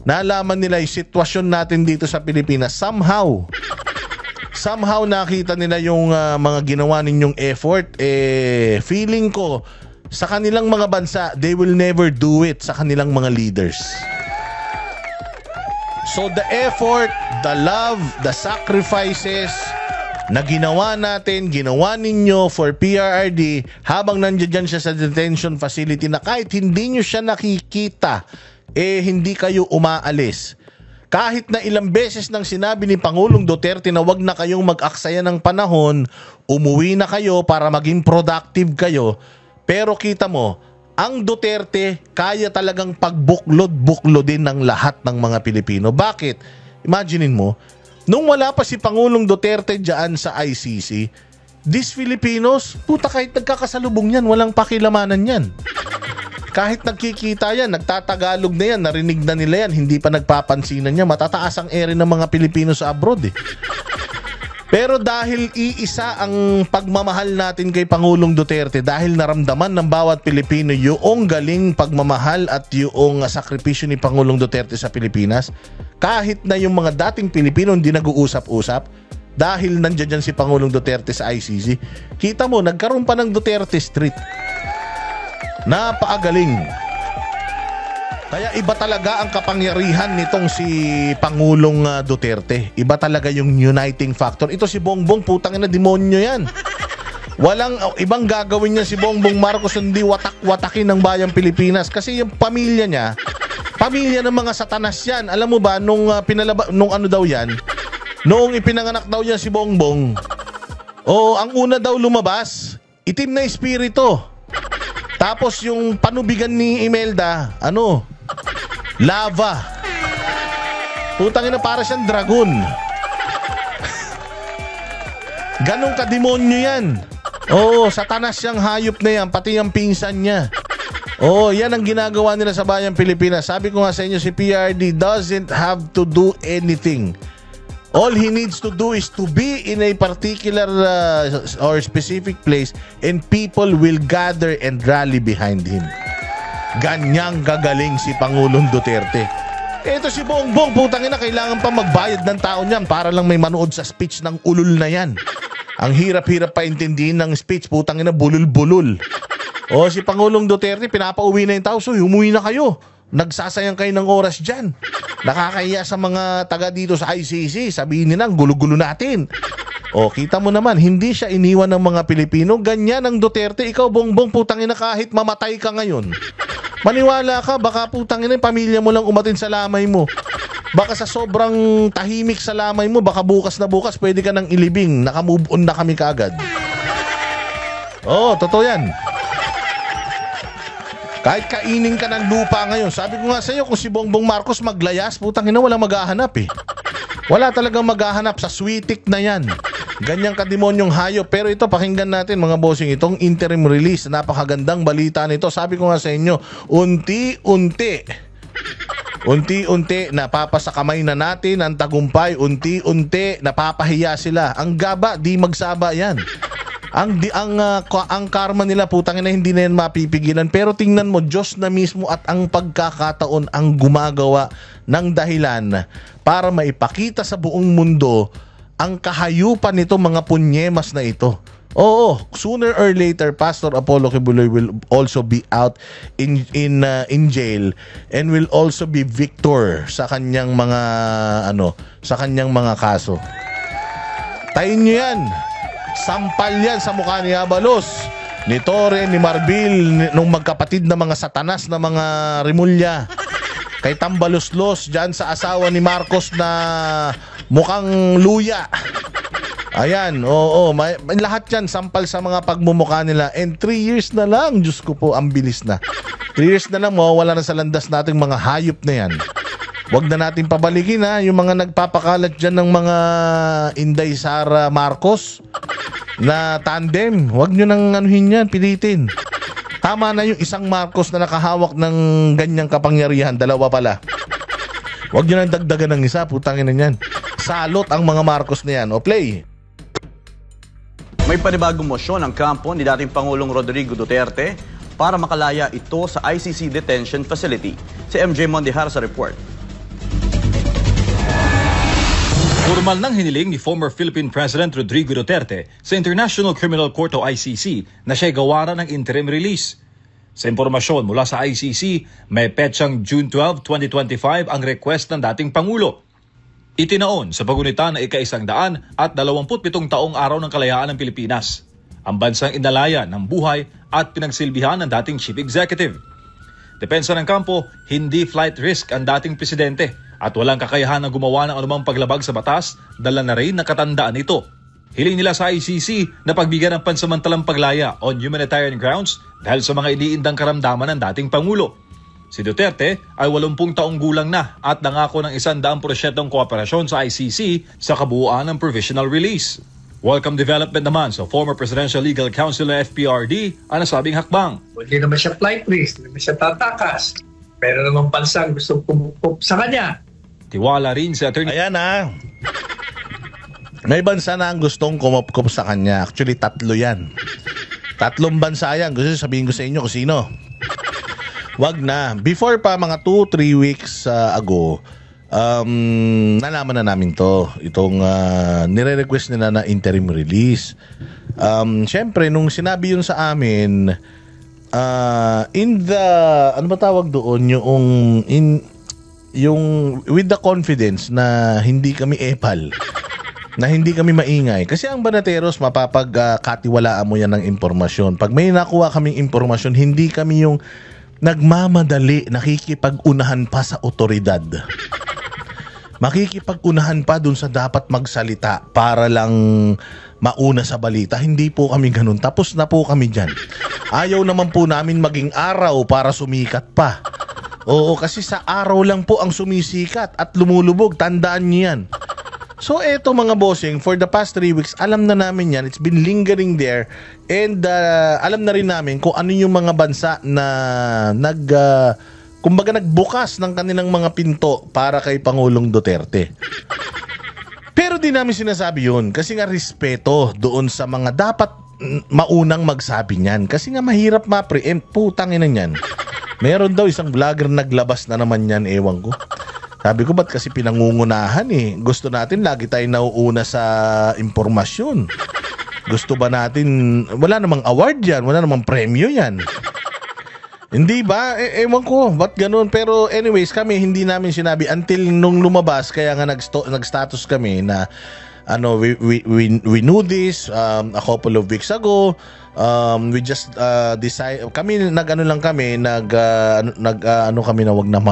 nalaman nila yung sitwasyon natin dito sa Pilipinas, somehow nakita nila yung mga ginawa ninyong effort. Feeling ko sa kanilang mga bansa, they will never do it sa kanilang mga leaders. So the effort, the love, the sacrifices na ginawa natin, ginawa ninyo for PRRD habang nandiyan siya sa detention facility na kahit hindi nyo siya nakikita, hindi kayo umaalis. Kahit na ilang beses nang sinabi ni Pangulong Duterte na wag na kayong mag-aksaya ng panahon, umuwi na kayo para maging productive kayo. Pero kita mo, ang Duterte kaya talagang pagbuklod-buklodin ng lahat ng mga Pilipino. Bakit? Imaginein mo, nung wala pa si Pangulong Duterte dyan sa ICC, these Filipinos, puta kahit nagkakasalubong yan, walang pakilamanan yan. Kahit nagkikita yan, nagtatagalog na yan, narinig na nila yan, hindi pa nagpapansinan niya, matataas ang ere ng mga Pilipino sa abroad Pero dahil iisa ang pagmamahal natin kay Pangulong Duterte, dahil naramdaman ng bawat Pilipino yung galing pagmamahal at yung sakripisyo ni Pangulong Duterte sa Pilipinas, kahit na yung mga dating Pilipino hindi nag-uusap-usap, dahil nandiyan si Pangulong Duterte sa ICC, kita mo, nagkaroon pa ng Duterte Street. Napakagaling. Kaya iba talaga ang kapangyarihan nitong si Pangulong Duterte. Iba talaga yung uniting factor. Ito si Bongbong, putang ina, demonyo yan. Walang ibang gagawin niya si Bongbong Marcos hindi watak-watakin ng bayang Pilipinas. Kasi yung pamilya niya, pamilya ng mga satanas yan. Alam mo ba, nung ano daw yan, noong ipinanganak daw yan si Bongbong, ang una daw lumabas, itim na espiritu. Tapos yung panubigan ni Imelda, lava. Putang ina, para siyang dragon. Ganong kademonyo yan. Oo, satanas siyang hayop na yan, pati yung pinsan niya. Oo, yan ang ginagawa nila sa bayang Pilipinas. Sabi ko nga sa inyo, si PRD doesn't have to do anything. All he needs to do is to be in a particular or specific place, and people will gather and rally behind him. Ganyang gagaling si Pangulong Duterte. Ito si Bongbong, putang ina, kailangan pa magbayad ng tao niyan para lang may manood sa speech ng ulul na yan. Ang hirap-hirap pa intindihin ng speech, putang ina, bulul-bulul. O si Pangulong Duterte, pinapauwi na yung tao, so umuwi na kayo. Nagsasayang kayo ng oras dyan. Nakakahiya sa mga taga dito sa ICC, sabihin nila, gulo-gulo natin. O, kita mo naman, hindi siya iniwan ng mga Pilipino. Ganyan ang Duterte. Ikaw, Bongbong, putang ina, kahit mamatay ka ngayon, maniwala ka, baka putang ina, pamilya mo lang umatin sa lamay mo. Baka sa sobrang tahimik sa lamay mo, baka bukas na bukas, pwede ka nang ilibing. Naka-move on na kami kaagad. Oo, totoo yan. Kahit kainin ka ng lupa ngayon. Sabi ko nga sa iyo, kung si Bongbong Marcos maglayas, putang ina, walang maghahanap eh. Wala talagang maghahanap, sa switik na yan. Ganyang kademonyong hayop. Pero ito, pakinggan natin mga bossing, itong interim release. Napakagandang balita nito. Sabi ko nga sa inyo, unti-unti napapasakamay na natin ang tagumpay. Unti-unti napapahiya sila. Ang gaba, di magsaba yan. Ang karma nila, putang ina, hindi na yan mapipigilan. Pero tingnan mo, Diyos na mismo at ang pagkakataon ang gumagawa ng dahilan para maipakita sa buong mundo ang kahayupan nito, mga punyemas na ito. Oo, sooner or later, Pastor Apollo Kibuloy will also be out in jail and will also be victor sa kanyang mga kaso. Tayin nyo yan. Sampal yan sa mukha ni Abalos, ni Torre, ni Marbil, nung magkapatid na mga satanas na mga Rimulya. Kay Tambaloslos dyan sa asawa ni Marcos na mukhang luya. Ayan, oo, lahat yan sampal sa mga pagmumukha nila. And 3 years na lang, Diyos ko po, ang bilis na. 3 years na lang, mawawala na sa landas nating mga hayop na yan. Huwag na natin pabalikin ha, yung mga nagpapakalat dyan ng mga Inday Sara Marcos na tandem. Huwag nyo nang anuhin yan, pilitin. Tama na yung isang Marcos na nakahawak ng ganyang kapangyarihan, dalawa pala. Huwag nyo nang dagdagan ng isa, putangin na yan. Salot ang mga Marcos na yan. O play. May panibagong mosyon ang kampo ni dating Pangulong Rodrigo Duterte para makalaya ito sa ICC Detention Facility. Si MJ Mondihar sa report. Formal nang hiniling ni former Philippine President Rodrigo Duterte sa International Criminal Court o ICC na siya'y gawaran ng interim release. Sa impormasyon mula sa ICC, may petsang June 12, 2025 ang request ng dating Pangulo. Itinaon sa pagunita na ika-127 taong araw ng kalayaan ng Pilipinas. Ang bansang inalaya ng buhay at pinagsilbihan ng dating Chief Executive. Depensa ng kampo, hindi flight risk ang dating presidente at walang kakayahan na gumawa ng anumang paglabag sa batas, dala na rin na katandaan ito. Hiling nila sa ICC na pagbigyan ng pansamantalang paglaya on humanitarian grounds dahil sa mga iniindang karamdaman ng dating Pangulo. Si Duterte ay 80 taong gulang na at nangako ng 100% kooperasyon sa ICC sa kabuuan ng provisional release. Welcome development naman sa former Presidential Legal Counsel ng FPRD ang nasabing hakbang. Hindi naman siya flight risk, hindi naman siya tatakas. Pero naman pansang gusto pumupup sa kanya. Tiwala rin sa attorney. Ayan ha. May bansa na ang gustong kumupkup sa kanya. Actually, 3 yan. 3 bansa yan. Gusto sabihin ko sa inyo kung sino. Wag na. Before pa, mga 2-3 weeks ago, nalaman na namin to. Itong nire-request nila na interim release. Siyempre, nung sinabi yun sa amin, in the, ano ba tawag doon? Yung with the confidence na hindi kami epal, na hindi kami maingay. Kasi ang banateros, mapapagkatiwalaan mo yan ng impormasyon. Pag may nakuha kaming impormasyon, hindi kami yung nagmamadali, nakikipag-unahan pa sa otoridad. Makikipag-unahan pa dun sa dapat magsalita para lang mauna sa balita. Hindi po kami ganun. Tapos na po kami dyan. Ayaw naman po namin maging araw para sumikat pa. Oo, kasi sa araw lang po ang sumisikat at lumulubog. Tandaan niyo yan. So eto mga bossing, for the past 3 weeks, alam na namin yan. It's been lingering there. And alam na rin namin kung ano yung mga bansa na kumbaga nagbukas ng kanilang mga pinto para kay Pangulong Duterte. Pero di namin sinasabi yun kasi nga respeto doon sa mga dapat maunang magsabi niyan. Kasi nga mahirap ma-preempt. Putang ina niyan. Meron daw isang vlogger naglabas na naman yan, ewan ko. Sabi ko, ba't kasi pinangungunahan eh? Gusto natin lagi tayo nauuna sa impormasyon. Gusto ba natin, wala namang award yan, wala namang premyo yan. Hindi ba? Ewan ko, ba't ganun? Pero anyways, kami hindi namin sinabi until nung lumabas, kaya nga nag-status kami na we knew this a couple of weeks ago. We just decide kami kami na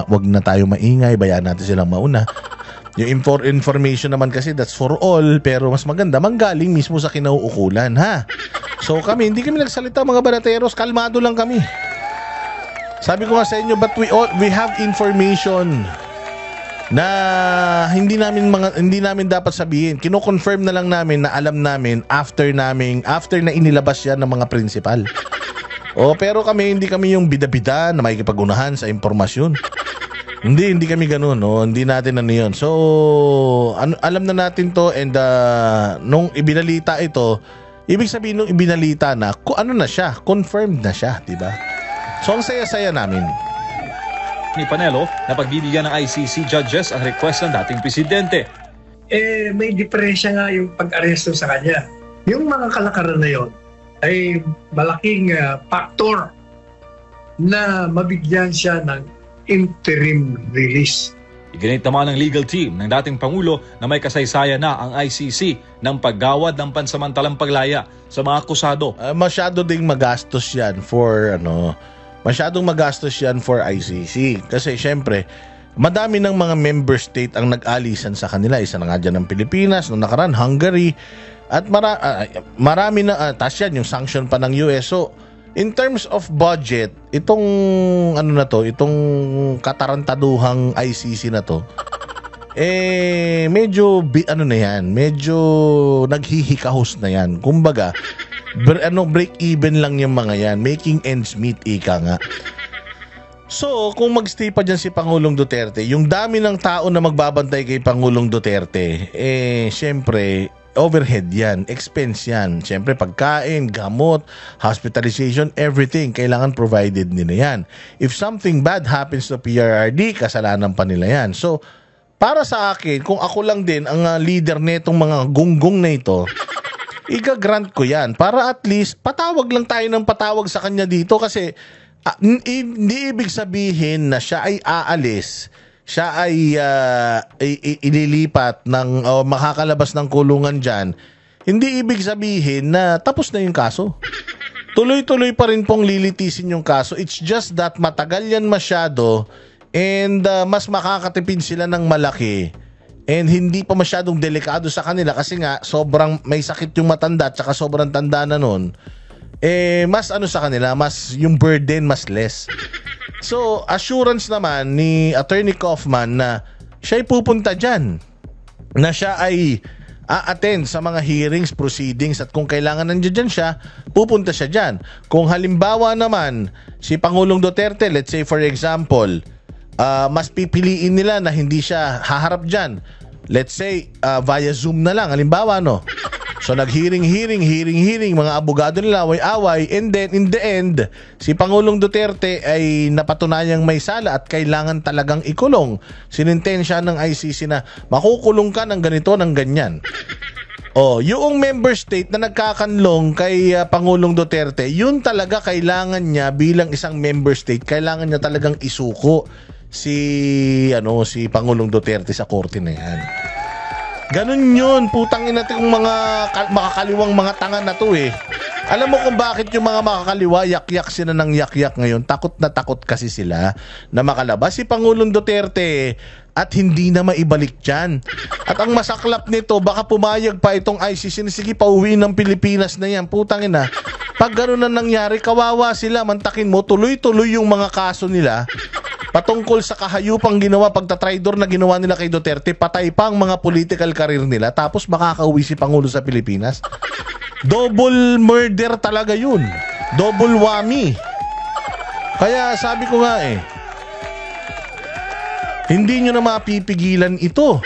wag na tayo maingay, bayaan natin silang mauna. Yung information naman kasi that's for all, pero mas maganda manggaling mismo sa kinauukulan, ha. So hindi kami nagsalita mga banateros, kalmado lang kami. Sabi ko nga sa inyo, but we have information na hindi namin dapat sabihin. Kino-confirm na lang namin na alam namin after na inilabas yan ng mga principal. Pero hindi kami yung bida-bida na makikipag-unahan sa impormasyon. Hindi kami ganoon, hindi natin yun. So, alam na natin to, and nung ibinalita ito, ibig sabihin nung ibinalita na, na siya, confirmed na siya, di ba? So, ang saya-saya namin. Ni Panelo na pagbibigyan ng ICC judges ang request ng dating presidente. May diferensya nga yung pag-aresto sa kanya. Yung mga kalakaran na yon ay malaking factor na mabigyan siya ng interim release. Iginit naman ng legal team ng dating Pangulo na may kasaysayan na ang ICC ng paggawad ng pansamantalang paglaya sa mga akusado. Masyado ding magastos yan for ICC. Kasi syempre, madami ng mga member state ang nag-alisan sa kanila. Isa na nga dyan ng Pilipinas, noong nakaraan, Hungary, at marami na, tas yan, yung sanction pa ng US. So, in terms of budget, itong katarantaduhang ICC na to, medyo naghihikahos na yan. Kumbaga, break even lang yung mga yan, making ends meet, ika nga. So, kung magstay pa dyan si Pangulong Duterte, yung dami ng tao na magbabantay kay Pangulong Duterte, syempre, overhead yan, expense yan. Syempre, pagkain, gamot, hospitalization, everything, kailangan provided nila yan. If something bad happens to PRRD, kasalanan pa nila yan. So, para sa akin, kung ako lang din ang leader netong mga gunggong na ito, iga-grant ko yan para at least patawag lang tayo ng patawag sa kanya dito kasi hindi ibig sabihin na siya ay aalis, siya ay ililipat ng makakalabas ng kulungan dyan. Hindi ibig sabihin na tapos na yung kaso. Tuloy-tuloy pa rin pong lilitisin yung kaso. It's just that matagal yan masyado and mas makakatipid sila ng malaki. And hindi pa masyadong delikado sa kanila kasi nga sobrang may sakit yung matanda at saka sobrang tanda na nun. Mas sa kanila, mas yung burden mas less. So, assurance naman ni Attorney Kaufman na siya ay pupunta dyan. Na siya ay a-attend sa mga hearings, proceedings at kung kailangan nandiyan siya, pupunta siya dyan. Kung halimbawa naman, si Pangulong Duterte, let's say for example, mas pipiliin nila na hindi siya haharap dyan. Let's say, via Zoom na lang, halimbawa, no? So, nag-hearing, mga abogado nila, away-away, and then, in the end, si Pangulong Duterte ay napatunayang may sala at kailangan talagang ikulong. Sinintensya ng ICC na makukulong ka ng ganito, ng ganyan. Yung member state na nagkakanlong kay Pangulong Duterte, yun talaga kailangan niya bilang isang member state, kailangan niya talagang isuko si Pangulong Duterte sa korte na yan. Ganun yun, putangin natin kung mga makakaliwang mga tanga na to eh. Alam mo kung bakit yung mga makakaliwa, yak-yak sila ng yak-yak ngayon. Takot na takot kasi sila na makalabas si Pangulong Duterte at hindi na maibalik dyan. At ang masaklap nito, baka pumayag pa itong ICC na sige, pauwi ng Pilipinas na yan. Putangin na. Pag gano'n na nangyari, kawawa sila, mantakin mo, tuloy-tuloy yung mga kaso nila. patungkol sa kahayupang ginawa, pagtatraidor na ginawa nila kay Duterte, patay pa ang mga political career nila, tapos makakauwi si Pangulo sa Pilipinas. Double murder talaga yun. Double whammy. Kaya sabi ko nga hindi nyo na mapipigilan ito.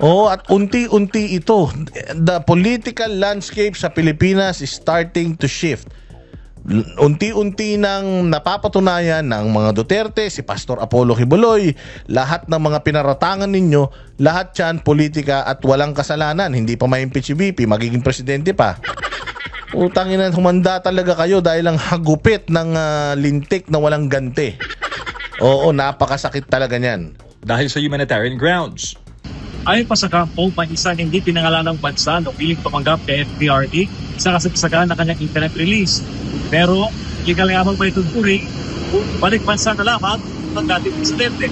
At unti-unti ito. The political landscape sa Pilipinas is starting to shift. Unti-unti nang napapatunayan ng mga Duterte, si Pastor Apollo Kibuloy, lahat ng mga pinaratangan ninyo, lahat yan politika at walang kasalanan. Hindi pa ma-impeach si VP, magiging presidente pa. Utangin na, humanda talaga kayo dahil ang hagupit ng lintik na walang ganti. Oo, napakasakit talaga niyan. Dahil sa humanitarian grounds. Ayon pa sa kampo, may isang hindi pinangalanang bansa na piling tumanggap kay FPRD sa kasagsagan ng kanyang internet release. Pero, legal lamang pa itong turing kung balik bansa na lamang ng dating presidente.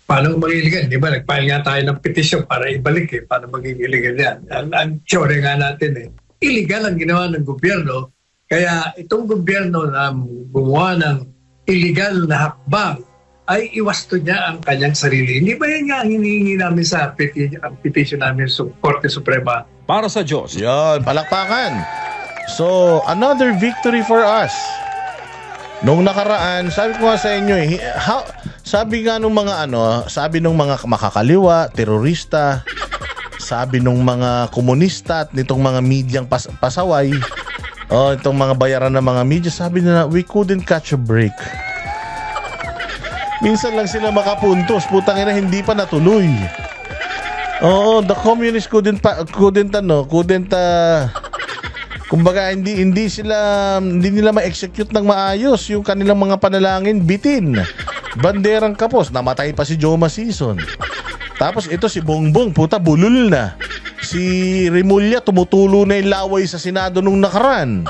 Paano maging illegal? Di ba? Nag-file nga tayo ng petisyon para ibalik Paano maging illegal yan? Ang teorya nga natin illegal ang ginawa ng gobyerno. Kaya itong gobyerno na gumawa ng illegal na hakbang ay iwasto niya ang kanyang sarili. Hindi ba yan nga ang hinihingi namin sa petition namin sa Korte Suprema? Para sa Diyos. Yan, palakpakan. So, another victory for us. Nung nakaraan, sabi ko nga sa inyo sabi nga nung mga sabi nung mga makakaliwa, terorista, sabi nung mga komunista at nitong mga medyang pasaway, itong mga bayaran ng mga media, sabi nila, we couldn't catch a break. Minsan lang sila makapuntos, putang ina, hindi pa natuloy. The communists couldn't kumbaga hindi nila ma-execute ng maayos yung kanilang mga panalangin, bitin. Banderang kapos, namatay pa si Joma Sison. Tapos ito si Bongbong, puta, bulol na. Si Remulla, tumutulo na yung laway sa Senado nung nakaraan.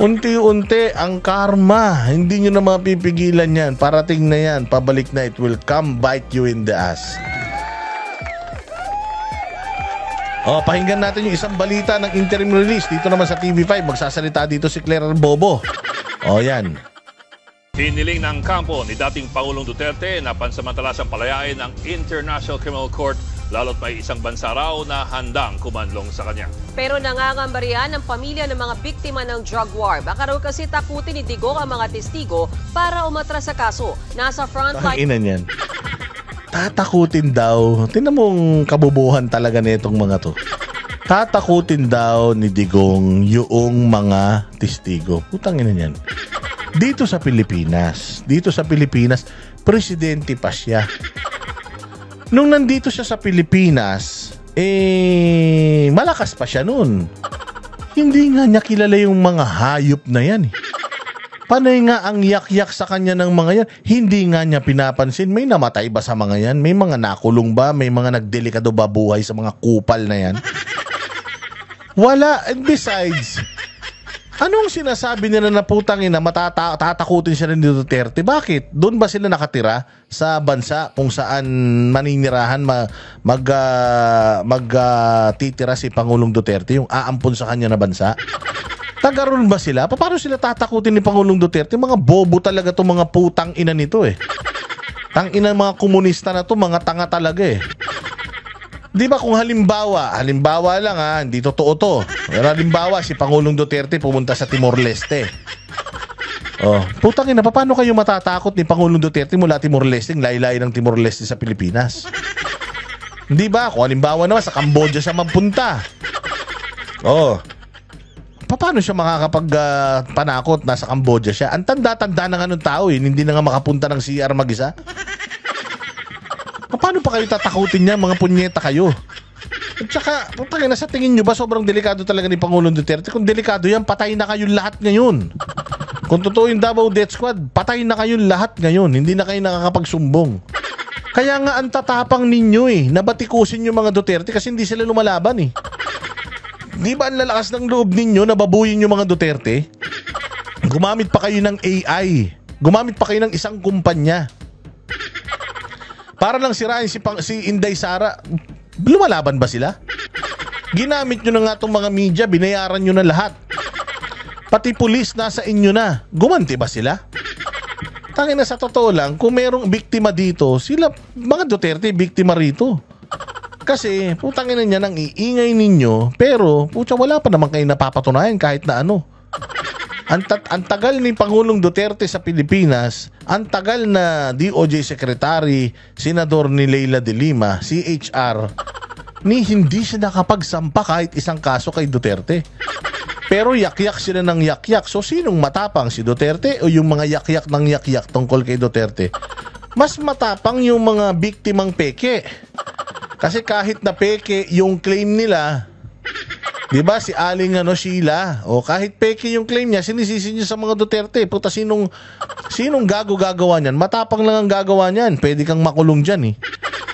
Unti-unti ang karma, hindi nyo na mapipigilan yan. Parating na yan, pabalik na, it will come bite you in the ass. Pakinggan natin yung isang balita ng interim release dito naman sa TV5. Magsasalita dito si Claire Bobo. Yan. Hiniling ng kampo ni dating Pangulong Duterte na pansamantalasang palayain ang International Criminal Court, lalo't may isang bansa raw na handang kumanlong sa kanya. Pero nangangamba riyan ang pamilya ng mga biktima ng drug war. Baka raw kasi takutin ni Digong ang mga testigo para umatras sa kaso. Nasa frontline. Inan yan. Tatakutin daw. Tingnan mong kabubuhan talaga nitong mga to. Tatakutin daw ni Digong yung mga testigo. Putang ina yan. Dito sa Pilipinas, presidente pa siya. Nung nandito siya sa Pilipinas, malakas pa siya nun. Hindi nga niya kilala yung mga hayop na yan. Panay nga ang yak-yak sa kanya ng mga yan. Hindi nga niya pinapansin. May namatay ba sa mga yan? May mga nakulong ba? May mga nagdelikado ba buhay sa mga kupal na yan? Wala. And besides, anong sinasabi nila na putang ina, tatakutin siya ni Duterte? Bakit? Doon ba sila nakatira sa bansa kung saan maninirahan, titira si Pangulong Duterte, yung aampon sa kanya na bansa? Tagaroon ba sila? Paano sila tatakutin ni Pangulong Duterte? Mga bobo talaga itong mga putang ina nito Tang ina mga komunista na to, mga tanga talaga Di ba kung halimbawa lang hindi totoo to. Halimbawa si Pangulong Duterte pumunta sa Timor-Leste. Putang ina, paano kayo matatakot ni Pangulong Duterte mula Timor-Leste, laylay ng Timor-Leste sa Pilipinas? Di ba? Kung halimbawa naman sa Cambodia siya magpunta. Paano siya makakapagpanakot nasa Cambodia siya? Ang tanda-tanda na nga ng tao hindi na nga makapunta ng CR mag-isa. Paano pa kayo tatakutin niya, mga punyeta kayo? At saka, sa tingin nyo ba sobrang delikado talaga ni Pangulong Duterte? Kung delikado yan, patay na kayo lahat ngayon. Kung totoo yung Davao Death Squad, patay na kayo lahat ngayon. Hindi na kayo nakakapagsumbong. Kaya nga ang tatapang ninyo nabatikusin yung mga Duterte kasi hindi sila lumalaban Di ba ang lalakas ng loob ninyo na babuyin yung mga Duterte? Gumamit pa kayo ng AI. Gumamit pa kayo ng isang kumpanya. Para lang sirain si Inday Sara. Lumalaban ba sila? Ginamit nyo na nga itong mga media, binayaran nyo na lahat. Pati pulis nasa inyo na. Gumanti ba sila? Tangina, sa totoo lang, kung merong biktima dito, sila, mga Duterte, biktima rito. Kasi, putangin na niya nang iingay ninyo, pero, putya, wala pa naman kayo napapatunayan kahit na ano. Ang tagal ni Pangulong Duterte sa Pilipinas, ang tagal na DOJ Secretary, Senador ni Leila de Lima, CHR, ni hindi siya nakapagsampa kahit isang kaso kay Duterte. Pero yak-yak sila ng yak-yak. So sinong matapang, si Duterte o yung mga yak-yak ng yak-yak tungkol kay Duterte? Mas matapang yung mga biktimang peke. Kasi kahit na peke yung claim nila, di ba si Aling Sheila, o kahit peke yung claim niya, sinisisi niya sa mga Duterte. Puta, sinong gagawa niyan? Matapang lang ang gagawa niyan. Pwede kang makulong dyan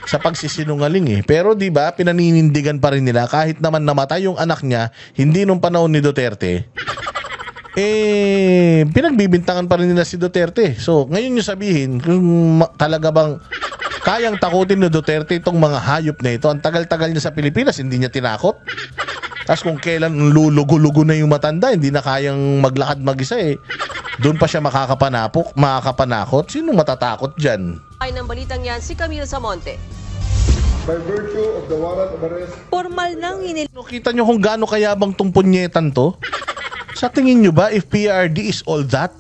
sa pagsisinungaling Pero di ba pinaninindigan pa rin nila kahit naman namatay yung anak niya, hindi nung panahon ni Duterte. Pinagbibintangan pa rin nila si Duterte. So ngayon nyo sabihin, kung talaga bang kayang takutin ni Duterte itong mga hayop na ito, ang tagal-tagal niya sa Pilipinas, hindi niya tinakot. Tapos kung kailan lulugo-lugo na yung matanda, hindi na kayang maglakad mag-isa doon pa siya makakapanakot. Sino matatakot dyan? Ay ng balitang yan, si Camille Samonte. By virtue of the warrant of arrest. Formal nang Kita nyo kung gaano kayabang tong punyetan to? Sa tingin nyo ba if PRD is all that?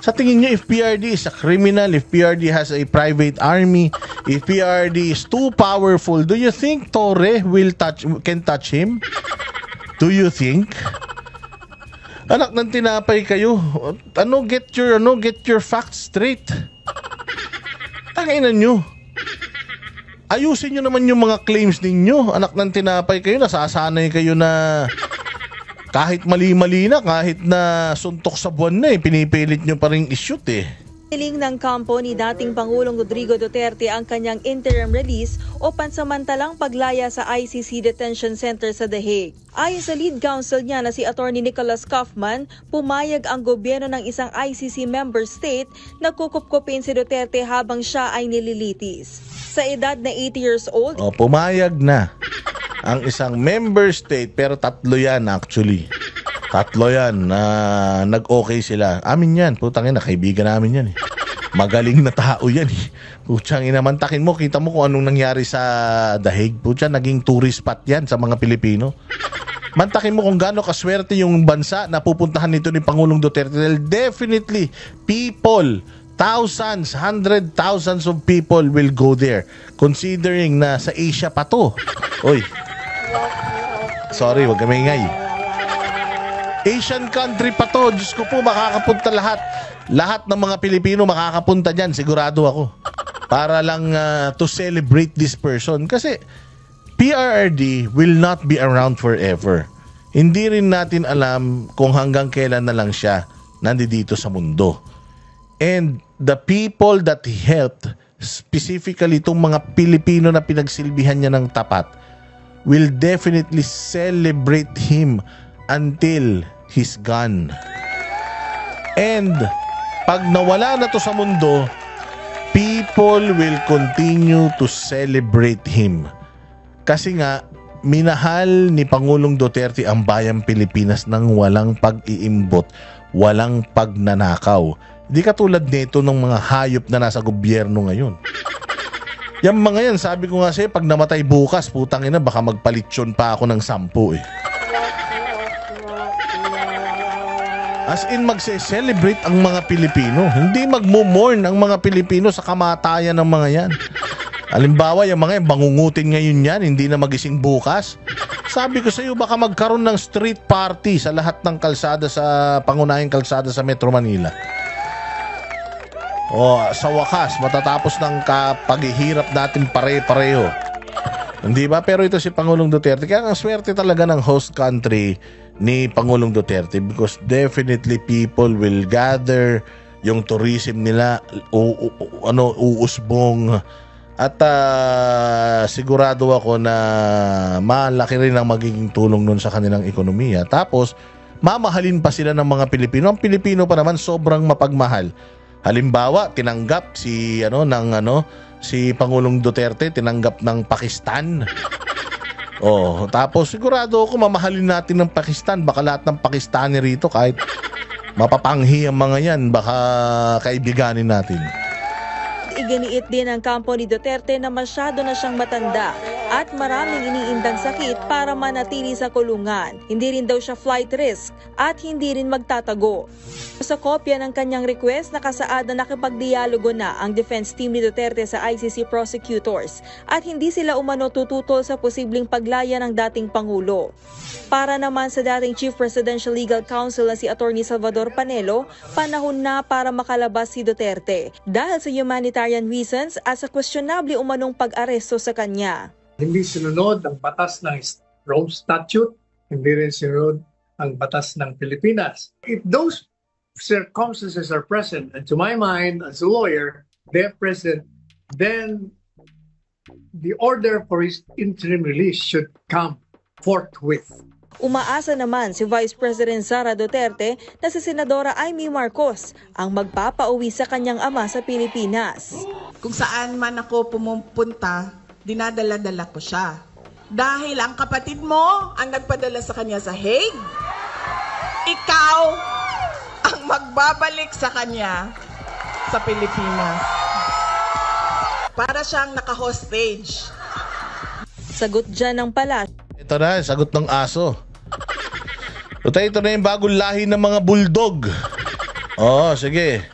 Sa tingin nyo if PRD is a criminal, if PRD has a private army, if PRD is too powerful, do you think Torre can touch him? Do you think? Anak ng tinapay kayo. Get your facts straight. Tanginan nyo. Ayusin nyo naman yung mga claims ninyo. Anak ng tinapay kayo, nasasanay kayo na kahit mali-mali na, kahit na suntok sa buwan na pinipilit nyo pa rin i-shoot Hiling ng kampo ni dating Pangulong Rodrigo Duterte ang kanyang interim release o pansamantalang paglaya sa ICC Detention Center sa The Hague. Ayon sa lead counsel niya na si Attorney Nicholas Kaufman, pumayag ang gobyerno ng isang ICC member state na kukupkupin si Duterte habang siya ay nililitis. Sa edad na 80 years old, pumayag na ang isang member state, pero tatlo yan actually. Tatlo yan na nag-okay sila. Amin yan, putang ina, kaibigan namin yan Magaling na tao yan Putsang ina, mantakin mo, kita mo kung anong nangyari sa The Hague. Putsang, naging tourist spot yan sa mga Pilipino. Mantakin mo kung gaano kaswerte yung bansa na pupuntahan nito ni Pangulong Duterte. Definitely, people, thousands, thousands of people will go there. Considering na sa Asia pa to. Oy. Sorry, wag kami ingay. Asian country pa to. Diyos ko po, makakapunta lahat. Lahat ng mga Pilipino makakapunta dyan. Sigurado ako. Para lang to celebrate this person. Kasi PRRD will not be around forever. Hindi rin natin alam kung hanggang kailan na lang siya nandito sa mundo. And the people that he helped, specifically itong mga Pilipino na pinagsilbihan niya ng tapat, will definitely celebrate him until he's gone. And pag nawala na to sa mundo, people will continue to celebrate him. Kasi nga, minahal ni Pangulong Duterte ang bayang Pilipinas ng walang pag-iimbot, walang pagnanakaw. Di katulad nito ng mga hayop na nasa gobyerno ngayon. Yung mga yan, sabi ko nga sa'yo, pag namatay bukas, putang ina, baka magpalitsyon pa ako ng 10 As in, magse-celebrate ang mga Pilipino. Hindi magmo-mourn ang mga Pilipino sa kamatayan ng mga yan. Halimbawa, yung mga yan, bangungutin ngayon yan, hindi na magising bukas. Sabi ko sa iyo, baka magkaroon ng street party sa lahat ng kalsada sa pangunahing kalsada sa Metro Manila. O sa wakas, matatapos ng paghihirap natin pare-pareho. Hindi ba? Pero ito si Pangulong Duterte. Kaya ang swerte talaga ng host country ni Pangulong Duterte because definitely people will gather, yung tourism nila uusbong. At sigurado ako na malaki rin ang magiging tulong nun sa kanilang ekonomiya. Tapos, mamahalin pa sila ng mga Pilipino. Ang Pilipino pa naman sobrang mapagmahal. Halimbawa, tinanggap si Pangulong Duterte, tinanggap ng Pakistan. Tapos sigurado ako mamahalin natin ng Pakistan. Baka lahat ng Pakistani rito kahit Mapapanghi ang mga yan, baka kaibiganin natin. Iginiit din ang kampo ni Duterte na masyado na siyang matanda at maraming iniindang sakit para manatili sa kulungan. Hindi rin daw siya flight risk at hindi rin magtatago. Sa kopya ng kanyang request, nakasaad na nakipagdialogo na ang defense team ni Duterte sa ICC prosecutors at hindi sila umano tututol sa posibleng paglaya ng dating Pangulo. Para naman sa dating Chief Presidential Legal Counsel na si Attorney Salvador Panelo, panahon na para makalabas si Duterte dahil sa humanitarian reasons at sa questionable umanong pag-aresto sa kanya. Hindi sinunod ang batas ng Rome Statute, hindi rin sinunod ang batas ng Pilipinas. If those circumstances are present, and to my mind as a lawyer, they're present, then the order for his interim release should come forthwith. Umaasa naman si Vice President Sara Duterte na si Senadora Amy Marcos ang magpapauwi sa kanyang ama sa Pilipinas. Kung saan man ako pumupunta, dinadala-dala ko siya. Dahil ang kapatid mo ang nagpadala sa kanya sa Hague, ikaw ang magbabalik sa kanya sa Pilipinas. Para siyang naka-hostage. Sagot dyan ng palas. Ito na, sagot ng aso. Ito na yung bagong lahi ng mga bulldog. Oo, sige.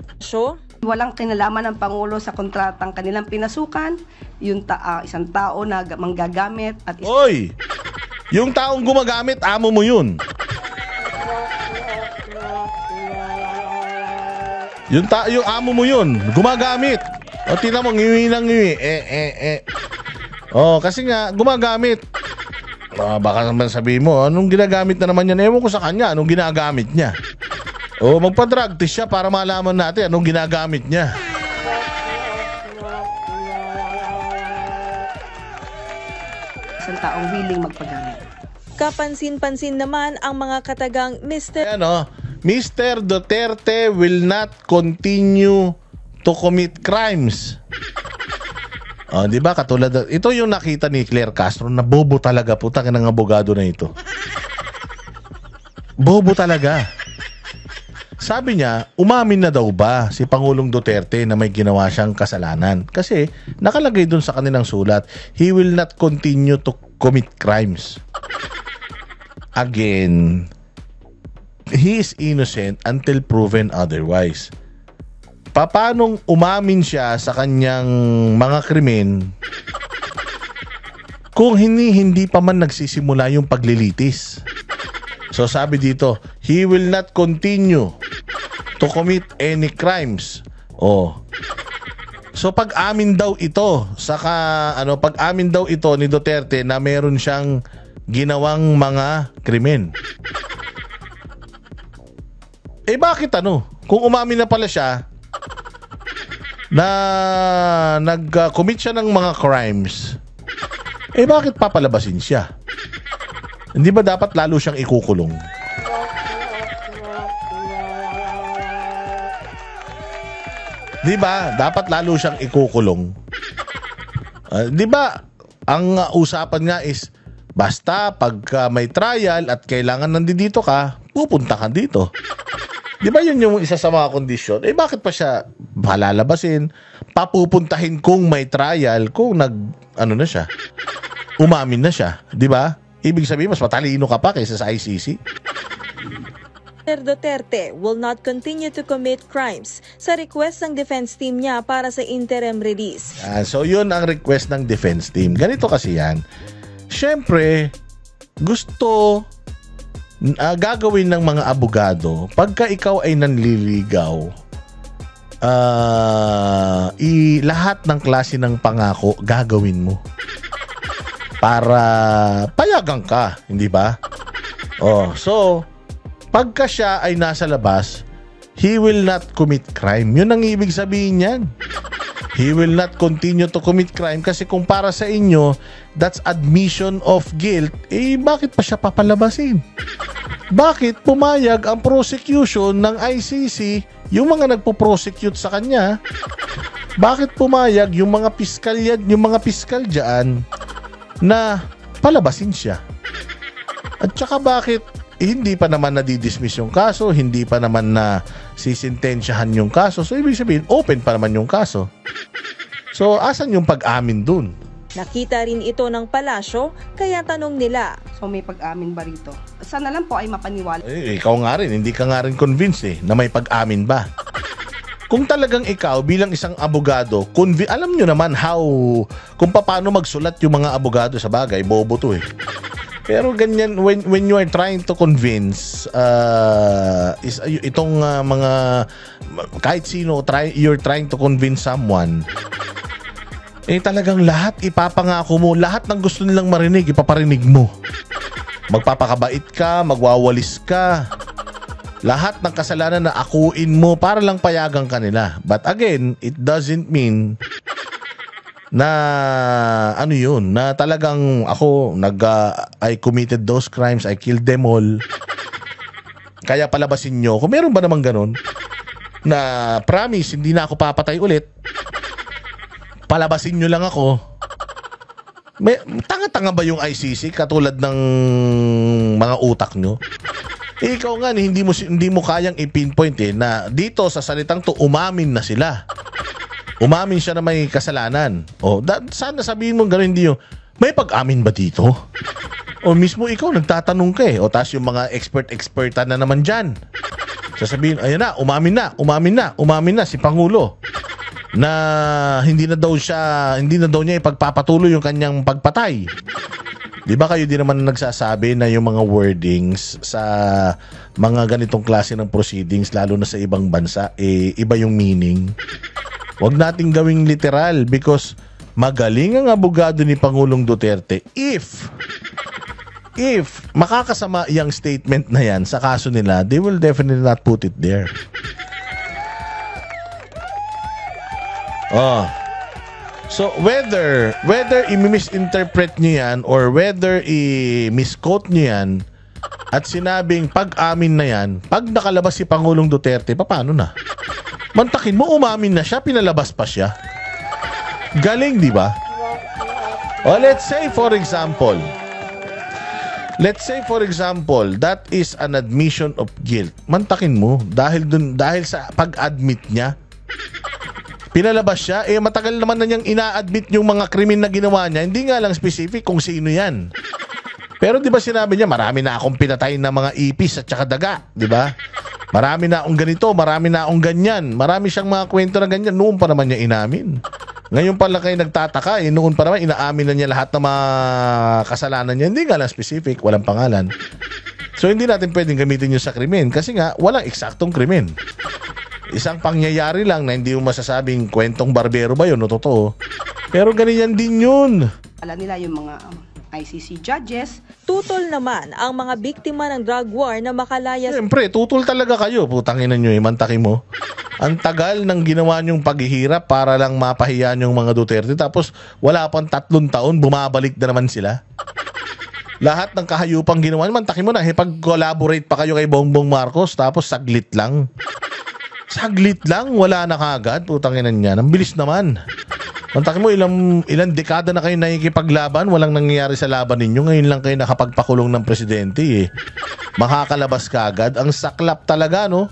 Walang kinalaman ng Pangulo sa kontratang kanilang pinasukan, yung isang tao na manggagamit at Hoy! Yung taong gumagamit, amo mo yun. Yung amo mo yun, gumagamit. O tingnan mo, ngiwi lang ngiwi. Kasi nga, gumagamit. Baka naman sabihin mo, anong ginagamit na naman yan? Ewan ko sa kanya, anong ginagamit niya? Magpa-drug test siya para malaman natin anong ginagamit niya. isang taong willing magpagamit. Kapansin-pansin naman ang mga katagang Mr. Mr. Duterte will not continue to commit crimes. Di ba? Katulad, ito yung nakita ni Claire Castro na bobo talaga, putang ng abogado na ito. Bobo talaga. Sabi niya, umamin na daw ba si Pangulong Duterte na may ginawa siyang kasalanan? Kasi nakalagay dun sa kanilang sulat, he will not continue to commit crimes. Again, he is innocent until proven otherwise. Paanong umamin siya sa kanyang mga krimen kung hindi pa man nagsisimula yung paglilitis? So sabi dito, he will not continue to commit any crimes. So pag-amin daw ito pag-amin daw ito ni Duterte na meron siyang ginawang mga krimen. Bakit kung umamin na pala siya na nag-commit siya ng mga crimes, bakit papalabasin siya? Hindi ba dapat lalo siyang ikukulong? Di ba? Dapat lalo siyang ikukulong. Di ba? Ang usapan nga is, basta pagka may trial at kailangan nandito ka, pupunta ka dito. Di ba yun yung isa sa mga kondisyon? Bakit pa siya palalabasin? Papupuntahin kung may trial, kung na siya? Umamin na siya. Di ba? Ibig sabihin, mas matalino ka pa kaysa sa ICC. Duterte will not continue to commit crimes sa request ng defense team niya para sa interim release. So yun ang request ng defense team. Ganito kasi yan. Siyempre, gusto gagawin ng mga abogado pagka ikaw ay nanliligaw, lahat ng klase ng pangako gagawin mo para payagan ka, hindi ba? So pagka siya ay nasa labas, he will not commit crime. Yun ang ibig sabihin niyan. He will not continue to commit crime kasi kung para sa inyo, that's admission of guilt, bakit pa siya papalabasin? Bakit pumayag ang prosecution ng ICC, yung mga nagpo-prosecute sa kanya, bakit pumayag yung mga piskal dyan na palabasin siya? At saka bakit hindi pa naman nadidismiss yung kaso, hindi pa naman na sisintensyahan yung kaso. So, ibig sabihin, open pa naman yung kaso. So, asan yung pag-amin dun? Nakita rin ito ng palasyo, kaya tanong nila. So may pag-amin ba rito? Sana lang po ay mapaniwala. Ikaw nga rin, hindi ka nga rin convinced na may pag-amin ba? Kung talagang ikaw bilang isang abogado, alam nyo naman kung paano magsulat yung mga abogado sa bagay, bobo to Pero ganyan, when you are trying to convince itong mga kahit sino, you're trying to convince someone, talagang lahat ipapangako mo, lahat ng gusto nilang marinig, ipaparinig mo. Magpapakabait ka, magwawalis ka, lahat ng kasalanan na akuin mo para lang payagan ka nila. But again, it doesn't mean na na talagang ako I committed those crimes, I killed them all, kaya palabasin nyo. Kung meron ba naman ganun na promise hindi na ako papatay ulit, palabasin nyo lang ako. Tanga-tanga ba yung ICC katulad ng mga utak nyo? Ikaw nga hindi mo kayang i-pinpoint na dito sa salitang to umamin na sila. Umamin siya na may kasalanan. Sana sabihin mo gano'n, hindi yung, may pag-amin ba dito? O mismo ikaw nagtatanong ka tas yung mga expert-expertan na naman dyan. Sasabihin, ayan na, umamin na si Pangulo na hindi na daw niya ipagpapatuloy yung kanyang pagpatay. Di ba kayo din naman nagsasabi na yung mga wordings sa mga ganitong klase ng proceedings, lalo na sa ibang bansa, iba yung meaning? Huwag nating gawing literal because magaling ang abogado ni Pangulong Duterte if makakasama yung statement na yan sa kaso nila, they will definitely not put it there. So whether i-misinterpret nyo yan or whether i-misquote nyo yan at sinabing pag-amin na yan, pag nakalabas si Pangulong Duterte, paano na? Mantakin mo, umamin na siya, pinalabas pa siya. Galing, di ba? Let's say for example, that is an admission of guilt. Mantakin mo dahil sa pag-admit niya, pinalabas siya, matagal naman na niyang ina-admit yung mga krimen na ginawa niya, hindi nga lang specific kung sino yan. Pero di ba sinabi niya, marami na akong pinatay na mga ipis at saka daga, di ba? Marami na akong ganito, marami na akong ganyan. Marami siyang mga kwento na ganyan, noon pa naman niya inamin. Ngayon pala kayo nagtataka, noon pa naman inaamin na niya lahat ng mga kasalanan niya, hindi nga lang specific, walang pangalan. So hindi natin pwedeng gamitin yun sa krimen kasi nga walang eksaktong krimen. Isang pangyayari lang na hindi mo masasabing kwentong barbero ba yun o totoo. Pero ganyan din yun. Alam nila yung mga ICC judges. Tutol naman ang mga biktima ng drug war na makalaya. Siyempre, tutol talaga kayo. Putanginan nyo, mantakin mo. Ang tagal ng ginawa nyong paghihirap para lang mapahiyan yung mga Duterte. Tapos wala pang 3 taon, bumabalik na naman sila. Lahat ng kahayupang ginawa, mantakin mo na. Pag-collaborate pa kayo kay Bongbong Marcos, tapos saglit lang. Saglit lang, wala na kagad. Putanginan niya. Ang bilis naman. Mantakin mo, ilang dekada na kayo nakikipaglaban, walang nangyayari sa laban ninyo. Ngayon lang kayo nakapagpakulong ng presidente Makakalabas kagad. Ang saklap talaga, no?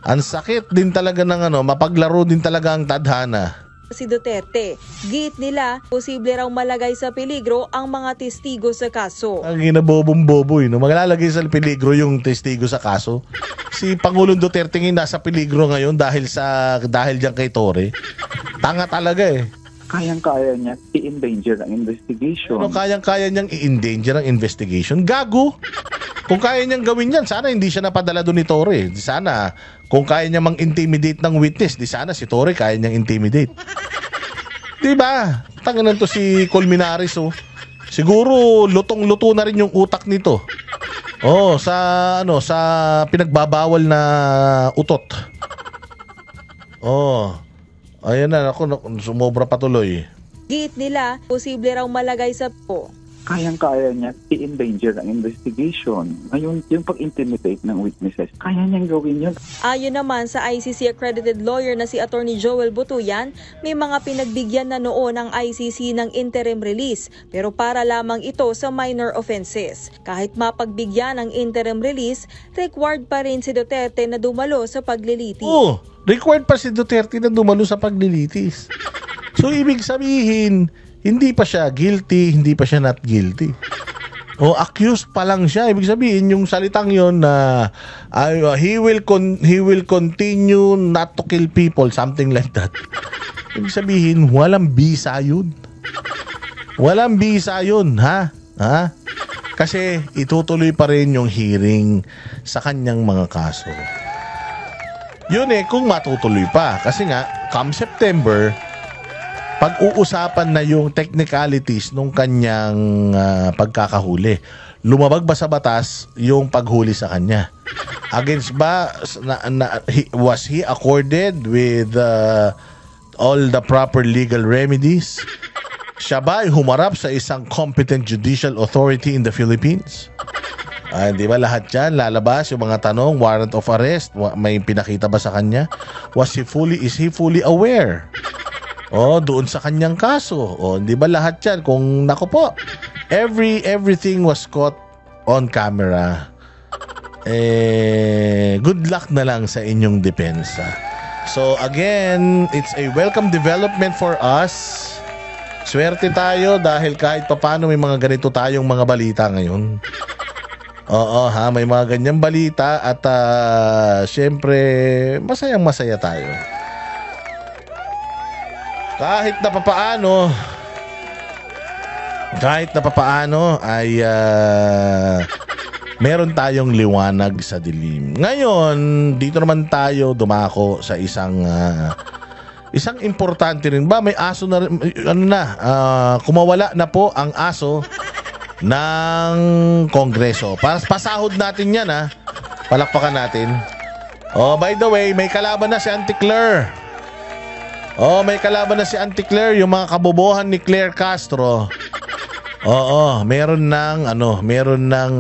Ang sakit din talaga ng mapaglaro din talaga ang tadhana. Si Duterte, git nila, posible raw malagay sa peligro ang mga testigo sa kaso. Ang ginabobong-bobo, no? Maglalagay sa peligro yung testigo sa kaso. Si Pangulong Duterte ngayon nasa peligro ngayon dahil diyan kay Torre. Tanga talaga Kayang-kaya niya i-endanger ang investigation. Ano kayang-kaya niyang i-endanger ang investigation? Gago! Kung kaya niyang gawin yan, sana hindi siya napadala doon ni Torre. Sana, kung kaya niya mang-intimidate ng witness, di sana si Torre kaya niyang intimidate. Diba? Tanganan to si Colmenares, Siguro, lutong-luto na rin yung utak nito. Sa pinagbabawal na utot. Ayan na, ako, sumobra patuloy. Git nila, posible raw malagay sa kayang-kaya niya i-endanger ang investigation. Ngayon, yung pag-intimidate ng witnesses, kaya niyang gawin yun. Ayon naman sa ICC accredited lawyer na si Attorney Joel Butuyan, may mga pinagbigyan na noon ang ICC ng interim release pero para lamang ito sa minor offenses. Kahit mapagbigyan ng interim release, required pa rin si Duterte na dumalo sa paglilitis. Oh, required pa si Duterte na dumalo sa paglilitis. So ibig sabihin, hindi pa siya guilty, hindi pa siya not guilty. O accused pa lang siya. Ibig sabihin yung salitang yon na he will continue not to kill people, something like that. Ibig sabihin walang bisa yun. Walang bisa yun, ha? Kasi itutuloy pa rin yung hearing sa kanyang mga kaso. Yun kung matutuloy pa. Kasi nga, come September, pag-uusapan na yung technicalities nung kanyang pagkakahuli. Lumabag ba sa batas yung paghuli sa kanya? Against ba, was he accorded with all the proper legal remedies? Siya ba ay humarap sa isang competent judicial authority in the Philippines? Di ba lahat yan lalabas yung mga tanong, warrant of arrest, may pinakita ba sa kanya? Is he fully aware? Doon sa kanyang kaso. Di ba lahat yan? Kung nako po, everything was caught on camera. Good luck na lang sa inyong depensa. So again, it's a welcome development for us. Swerte tayo dahil kahit papaano may mga ganito tayong mga balita ngayon. May mga ganyang balita at syempre masayang-masaya tayo. Kahit na papaano ay meron tayong liwanag sa dilim. Ngayon, dito naman tayo dumako sa isang importante rin ba, may aso na kumawala na po ang aso ng Kongreso. Pasahod natin yan, palakpakan natin. By the way, may kalaban na si Auntie Claire. May kalaban na si Auntie Claire, yung mga kabobohan ni Claire Castro. Meron ng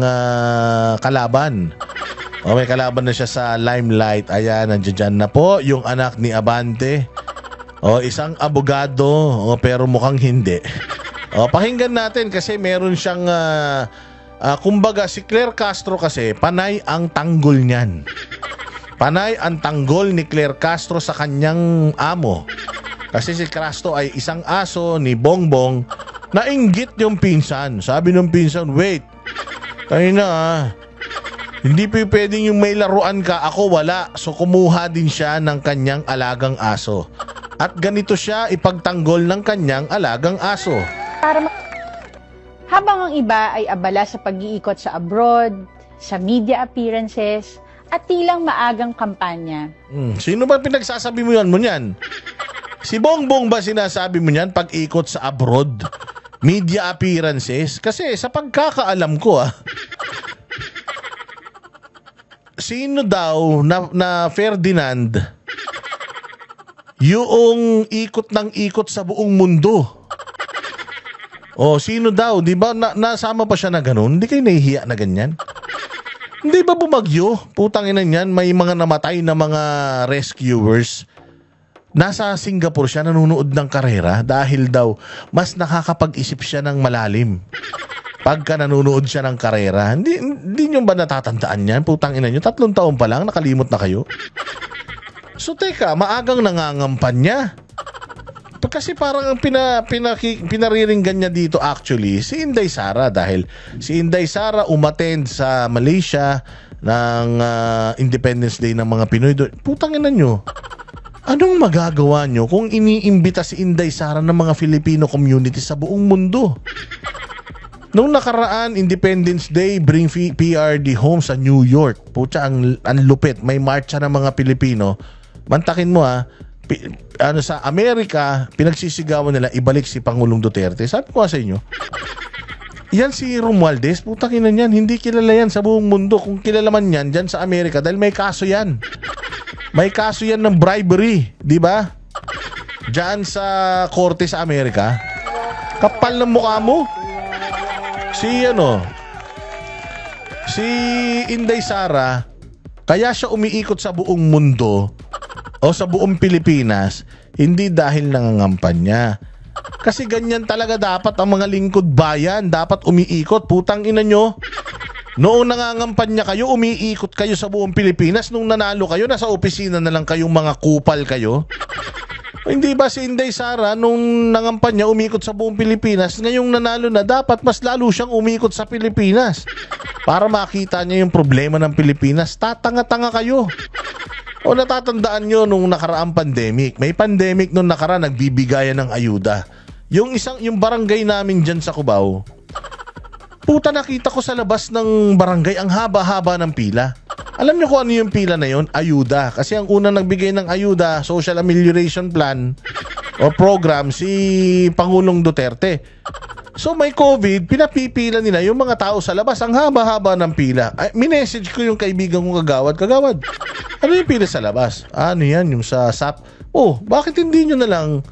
kalaban. May kalaban na siya sa limelight. Ayan, nandiyan na po yung anak ni Abante. Isang abogado, pero mukhang hindi. Pakinggan natin kasi meron siyang kumbaga si Claire Castro kasi panay ang tanggol niyan. Panay ang tanggol ni Claire Castro sa kanyang amo. Kasi si Castro ay isang aso ni Bongbong. Nainggit yung pinsan. Sabi ng pinsan, wait, tayo na hindi pwedeng yung may laruan ka, ako wala. So kumuha din siya ng kanyang alagang aso. At ganito siya ipagtanggol ng kanyang alagang aso. Habang ang iba ay abala sa pag-iikot sa abroad, sa media appearances, at tilang maagang kampanya. Sino ba pinagsasabi mo yan? Si Bongbong ba sinasabi mo yan pag-ikot sa abroad? Media appearances? Kasi sa pagkakaalam ko sino daw na Ferdinand yung ikot ng ikot sa buong mundo? Sino daw? Di ba nasama pa siya na ganun? Hindi kayo nahihiya na ganyan? Hindi ba bumagyo? Putang ina niyan, may mga namatay na mga rescuers. Nasa Singapore siya nanonood ng karera dahil daw mas nakakapag-isip siya ng malalim. Pagka nanonood siya ng karera, hindi nyo ba natatandaan yan? Putang ina nyo, 3 taon pa lang, nakalimot na kayo. So teka, maagang nangangampanya. Kasi parang pinariringgan niya dito actually si Inday Sara dahil si Inday Sara umattend sa Malaysia ng Independence Day ng mga Pinoy. Putang ina nyo. Anong magagawa nyo kung iniimbita si Inday Sara ng mga Filipino community sa buong mundo? Nung nakaraan, Independence Day, bring PRD home sa New York. Pucha, ang lupit. May marcha ng mga Pilipino. Mantakin mo sa Amerika, pinagsisigawan nila ibalik si Pangulong Duterte. Sabi ko sa inyo, yan si Romualdez, putang ina niyan, hindi kilala yan sa buong mundo. Kung kilala man yan, dyan sa Amerika, dahil may kaso yan. May kaso yan ng bribery, di ba? Dyan sa korte sa Amerika. Kapal ng mukha mo. Si Inday Sara, kaya siya umiikot sa buong mundo o sa buong Pilipinas, hindi dahil nangangampanya. Kasi ganyan talaga dapat ang mga lingkod bayan. Dapat umiikot. Putang ina nyo. Noong nangangampanya kayo, umiikot kayo sa buong Pilipinas. Nung nanalo kayo, nasa opisina na lang kayong mga kupal kayo. Hindi ba si Inday Sara, nung nangampanya, umikot sa buong Pilipinas? Ngayong nanalo na, dapat mas lalo siyang umikot sa Pilipinas. Para makita niya yung problema ng Pilipinas. Tatanga-tanga kayo. O natatandaan nyo nung nakaraang pandemic. May pandemic nung nakaraan, nagbibigayan ng ayuda. Yung barangay namin dyan sa Cubao, puta, nakita ko sa labas ng barangay, ang haba-haba ng pila. Alam nyo kung ano yung pila na yon? Ayuda. Kasi ang unang nagbigay ng ayuda, Social Amelioration Plan o program, si Pangulong Duterte. So may COVID, pinapipila nila yung mga tao sa labas. Ang haba-haba ng pila. Minessage ko yung kaibigan kong kagawad. Ano yung pila sa labas? Ano yan? Yung sa SAP? Oh, bakit hindi nyo na lang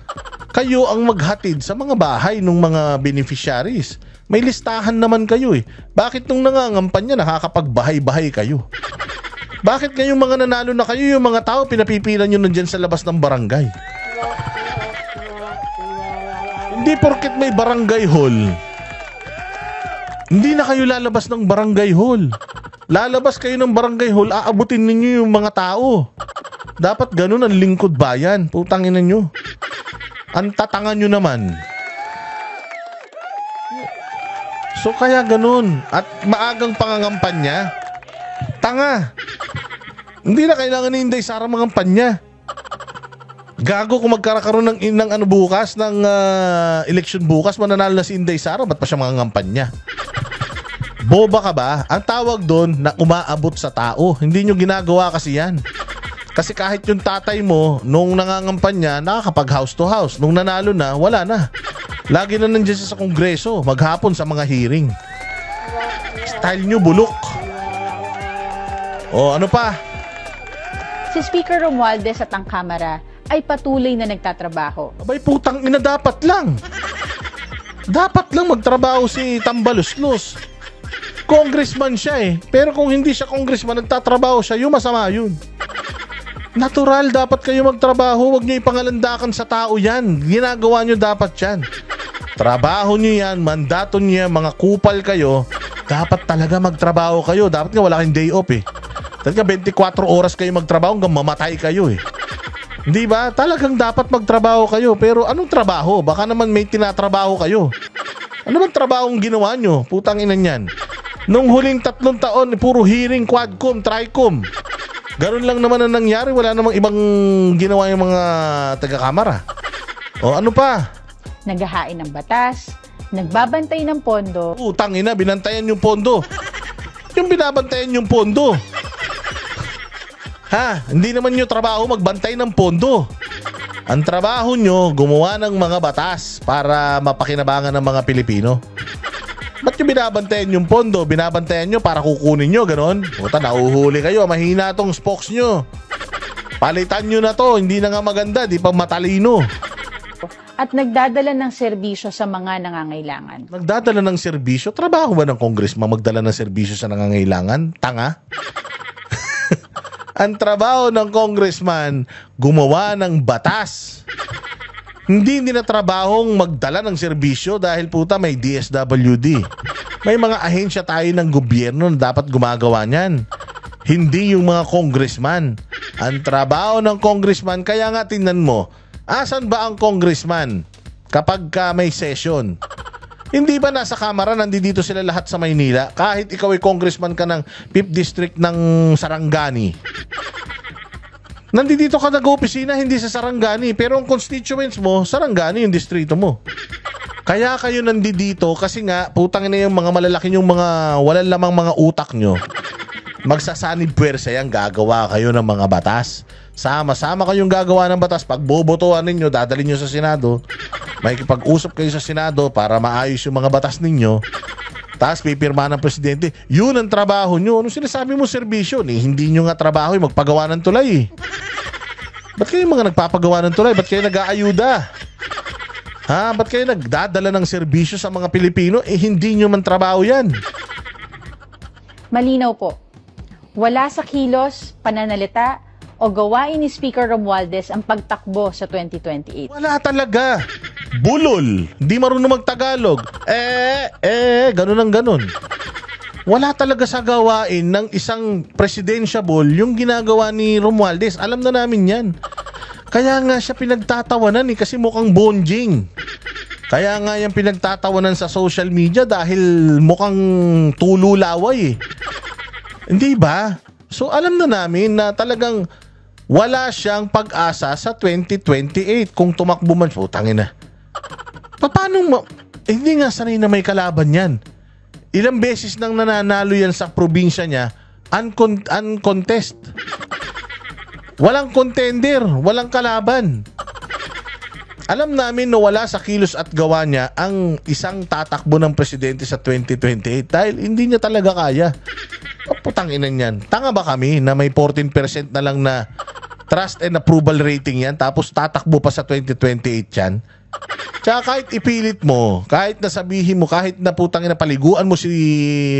kayo ang maghatid sa mga bahay ng mga beneficiaries? May listahan naman kayo eh. Bakit nung nangangampanya nakakapagbahay-bahay kayo? Bakit ngayong mga nanalo na kayo, yung mga tao pinapipila nyo nandyan sa labas ng barangay? Hindi porket may barangay hall, hindi na kayo lalabas ng barangay hall. Lalabas kayo ng barangay hall, aabutin ninyo yung mga tao. Dapat ganun ang lingkod bayan. Putang ina nyo. Ang tatanga nyo naman. So kaya ganun. At maagang pangangampanya, tanga. Hindi na kailangan ni Inday Sara mangampanya. Gago kung magkakaroon ng bukas, ng election bukas, mananalo na si Inday Sara, ba't pa siya mangangampanya? Boba ka ba? Ang tawag doon na umaabot sa tao. Hindi nyo ginagawa kasi yan. Kasi kahit yung tatay mo, nung nangangampanya, nakakapag house to house. Nung nanalo na, wala na. Lagi na nandiyan siya sa kongreso, maghapon sa mga hearing. Style nyo bulok. O ano pa? Si Speaker Romualdez at ang Kamara ay patuloy na nagtatrabaho. Abay putang ina, dapat lang. Dapat lang magtrabaho si Tambaluslos. Congressman siya eh. Pero kung hindi siya congressman, nagtatrabaho siya, yung masama yun. Natural, dapat kayo magtrabaho. Huwag nyo ipangalandakan sa tao yan. Ginagawa nyo dapat yan. Trabaho nyo yan, mandato nyo yan, mga kupal kayo. Dapat talaga magtrabaho kayo. Dapat nga wala kayong day off eh. Dapat nga 24 oras kayo magtrabaho hanggang mamatay kayo eh. Di ba? Talagang dapat magtrabaho kayo. Pero anong trabaho? Baka naman may tinatrabaho kayo. Ano bang trabahong ginawa nyo? Putang ina niyan. Nung huling 3 taon, puro hearing, quadcom, tricom. Ganun lang naman ang nangyari. Wala namang ibang ginawa yung mga taga-kamara. O ano pa? Naghahain ng batas, nagbabantay ng pondo. Putang ina, binantayan yung pondo. Yung binabantayan yung pondo. Ha? Hindi naman nyo trabaho magbantay ng pondo. Ang trabaho nyo, gumawa ng mga batas para mapakinabangan ng mga Pilipino. Ba't nyo binabantayan yung pondo? Binabantayan nyo para kukunin nyo, ganon? Puta, nauhuli kayo. Mahina tong spokes nyo. Palitan nyo na to. Hindi na nga maganda. Di pa matalino. At nagdadala ng serbisyo sa mga nangangailangan. Nagdadala ng serbisyo? Trabaho ba ng congressman magdala ng serbisyo sa nangangailangan? Tanga? Ang trabaho ng congressman, gumawa ng batas. Hindi na trabahong magdala ng serbisyo dahil puta may DSWD. May mga ahensya tayo ng gobyerno na dapat gumagawa niyan. Hindi yung mga congressman. Ang trabaho ng congressman, kaya nga tingnan mo, asan ba ang congressman kapag may session? Hindi ba nasa Kamara, nandito sila lahat sa Maynila? Kahit ikaw ay congressman ka ng 5th District ng Sarangani. Nandito ka nag-opisina, hindi sa Sarangani. Pero ang constituents mo, Sarangani yung distrito mo. Kaya kayo nandito kasi nga, putang ina yung mga malalaki yung mga walang lamang mga utak nyo. Magsasanib puwersa yan, gagawa kayo ng mga batas. Sama-sama kayong gagawa ng batas. Pag bobotohan ninyo, dadalhin nyo sa Senado. May kipag-usap kayo sa Senado para maayos yung mga batas ninyo. Tapos pipirma ng presidente. Yun ang trabaho nyo. Ano sinasabi mo, serbisyo? Hindi nyo nga trabaho yung magpagawa ng tulay. Ba't kayo mga nagpapagawa ng tulay? Ba't kayo nag-aayuda? Ha? Ba't kayo nagdadala ng serbisyo sa mga Pilipino? Hindi nyo man trabaho yan. Malinaw po. Wala sa kilos, pananalita, o gawain ni Speaker Romualdez ang pagtakbo sa 2028. Wala talaga. Bulol. Di marunong magtagalog. Ganun ang ganun. Wala talaga sa gawain ng isang presidentiable yung ginagawa ni Romualdez. Alam na namin yan. Kaya nga siya pinagtatawanan kasi mukhang bonjing. Kaya nga yung pinagtatawanan sa social media dahil mukhang tululaway. Hindi ba? So alam na namin na talagang wala siyang pag-asa sa 2028 kung tumakbo man. Tangin na. Paano hindi nga sanay na may kalaban yan. Ilang beses nang nananalo yan sa probinsya niya, uncontest. Walang contender, walang kalaban. Alam namin na wala sa kilos at gawa niya ang isang tatakbo ng presidente sa 2028 dahil hindi niya talaga kaya. Putang ina niyan. Tanga ba kami na may 14% na lang na trust and approval rating yan tapos tatakbo pa sa 2028 yan? Tsaka kahit ipilit mo, kahit nasabihin mo, kahit na putang ina paliguan mo si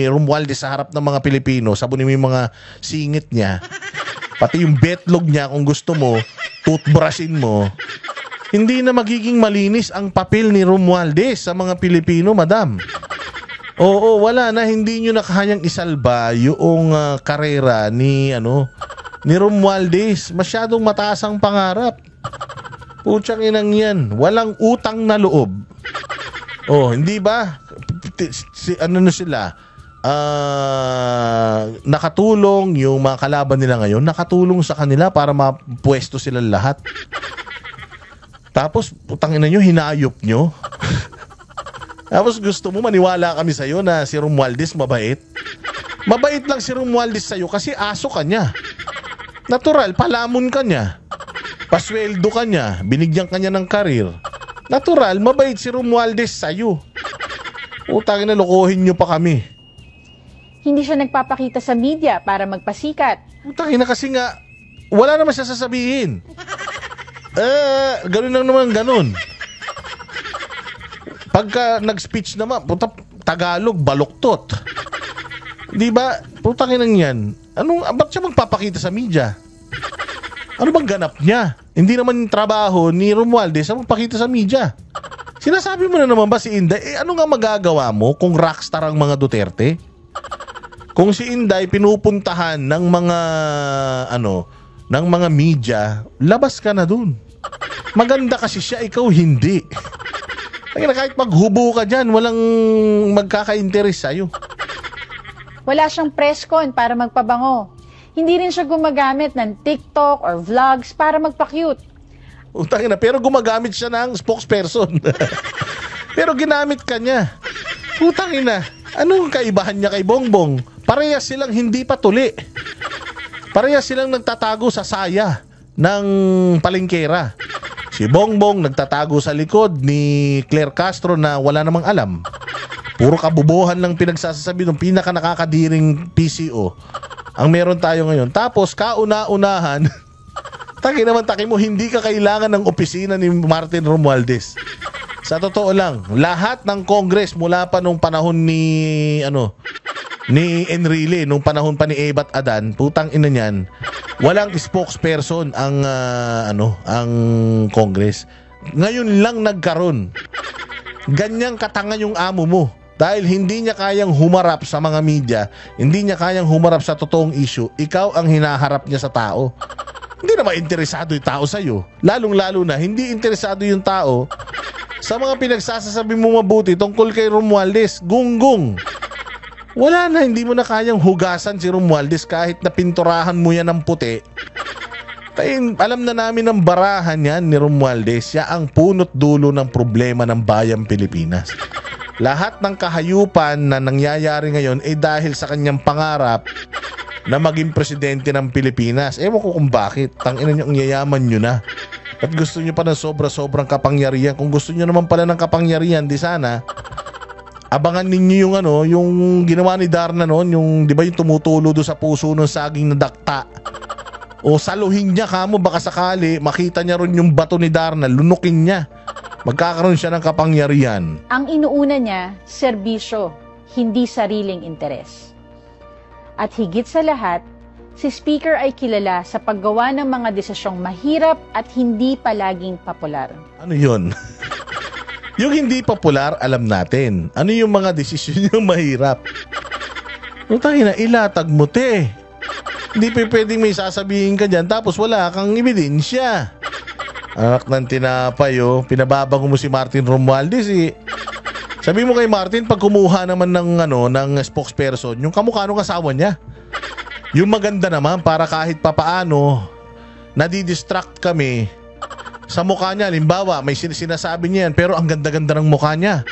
Romualdez sa harap ng mga Pilipino, sabunin mo yung mga singit niya, pati yung betlog niya kung gusto mo, toothbrushin mo, hindi na magiging malinis ang papel ni Romualdez sa mga Pilipino, madam. Oo, wala na, hindi nyo na kayang isalba yung karera ni Romualdez. Masyadong mataas ang pangarap. Putsang inang yan, walang utang na loob. Oh, hindi ba? Sila? Nakatulong yung mga kalaban nila ngayon, nakatulong sa kanila para mapwesto sila lahat. Tapos, putang ina nyo, hinayop nyo. Tapos gusto mo maniwala kami sa'yo na si Romualdez mabait. Mabait lang si Romualdez sa'yo kasi aso ka niya. Natural, palamon ka niya. Pasweldo ka niya, binigyan ka niya ng karir. Natural, mabait si Romualdez sa'yo. Utangin na, lokohin nyo pa kami. Hindi siya nagpapakita sa media para magpasikat. Utangin na kasi nga, wala naman siya sasabihin. Ganun lang naman, ganun. Pagka nag-speech naman, Tagalog, baluktot. Di ba? Utangin lang yan. Ba't siya magpapakita sa media? Ano bang ganap niya? Hindi naman yung trabaho ni Romualdez ang magpakita sa media. Sinasabi mo na naman ba si Inday? Ano nga magagawa mo kung rockstar ang mga Duterte? Kung si Inday pinupuntahan ng mga media, labas ka na dun. Maganda kasi siya, ikaw hindi. Kahit maghubo ka dyan, walang magkaka-interest sa'yo. Wala siyang press con para magpabango. Hindi rin siya gumagamit ng TikTok or vlogs para magpa-cute. Utangin na, pero gumagamit siya ng spokesperson. Pero ginamit ka niya. Utangin na, anong kaibahan niya kay Bongbong? Parehas silang hindi pa tuli. Parehas silang nagtatago sa saya ng palengkera. Si Bongbong nagtatago sa likod ni Claire Castro na wala namang alam. Puro kabubuhan lang pinagsasasabi ng pinaka nakakadiring PCO ang meron tayo ngayon. Tapos kauna-unahan, taki mo, hindi ka kailangan ng opisina ni Martin Romualdez. Sa totoo lang, lahat ng Congress mula pa nung panahon ni Enrile, nung panahon pa ni Ebat Adan, putang ina niyan, walang spokesperson ang Congress. Ngayon lang nagkaroon. Ganyang katanga yung amo mo. Dahil hindi niya kayang humarap sa mga media, hindi niya kayang humarap sa totoong issue, ikaw ang hinaharap niya sa tao. Hindi naman interesado yung tao sa'yo. Lalong-lalo na, hindi interesado yung tao sa mga pinagsasasabi mo mabuti tungkol kay Romualdez. Gunggong. Wala na, hindi mo na kayang hugasan si Romualdez kahit na pinturahan mo yan ng puti. Alam na namin ang barahan yan ni Romualdez. Siya ang punot dulo ng problema ng bayang Pilipinas. Lahat ng kahayupan na nangyayari ngayon ay dahil sa kanyang pangarap na maging presidente ng Pilipinas. Ewan ko kung bakit. Tangina nyo, ang yayaman nyo na. At gusto nyo pa ng sobra-sobrang kapangyarihan. Kung gusto nyo naman pala ng kapangyarihan, di sana abangan ninyo yung ginawa ni Darna noon, yung di ba yung tumutulo do sa puso ng saging na dakta. O saluhin niya kamo, baka sakali makita niya ron yung bato ni Darna, lunukin niya. Magkakaroon siya ng kapangyarihan. Ang inuuna niya, serbisyo, hindi sariling interes. At higit sa lahat, si Speaker ay kilala sa paggawa ng mga desisyong mahirap at hindi palaging popular. Ano yun? Yung hindi popular, alam natin. Ano yung mga desisyon yung mahirap? Utangina, ilatag mo, te. Hindi pwedeng may sasabihin ka dyan tapos wala kang ebidensya. Anak ng tinapay, oh. Pinababango mo si Martin Romualdez, eh. Sabi mo kay Martin, pag kumuha naman ng spokesperson, yung kamukha ng asawa niya. Yung maganda naman, para kahit papaano, nadidistract kami sa mukha niya. Halimbawa, may sinasabi niya yan, pero ang ganda-ganda ng mukha niya.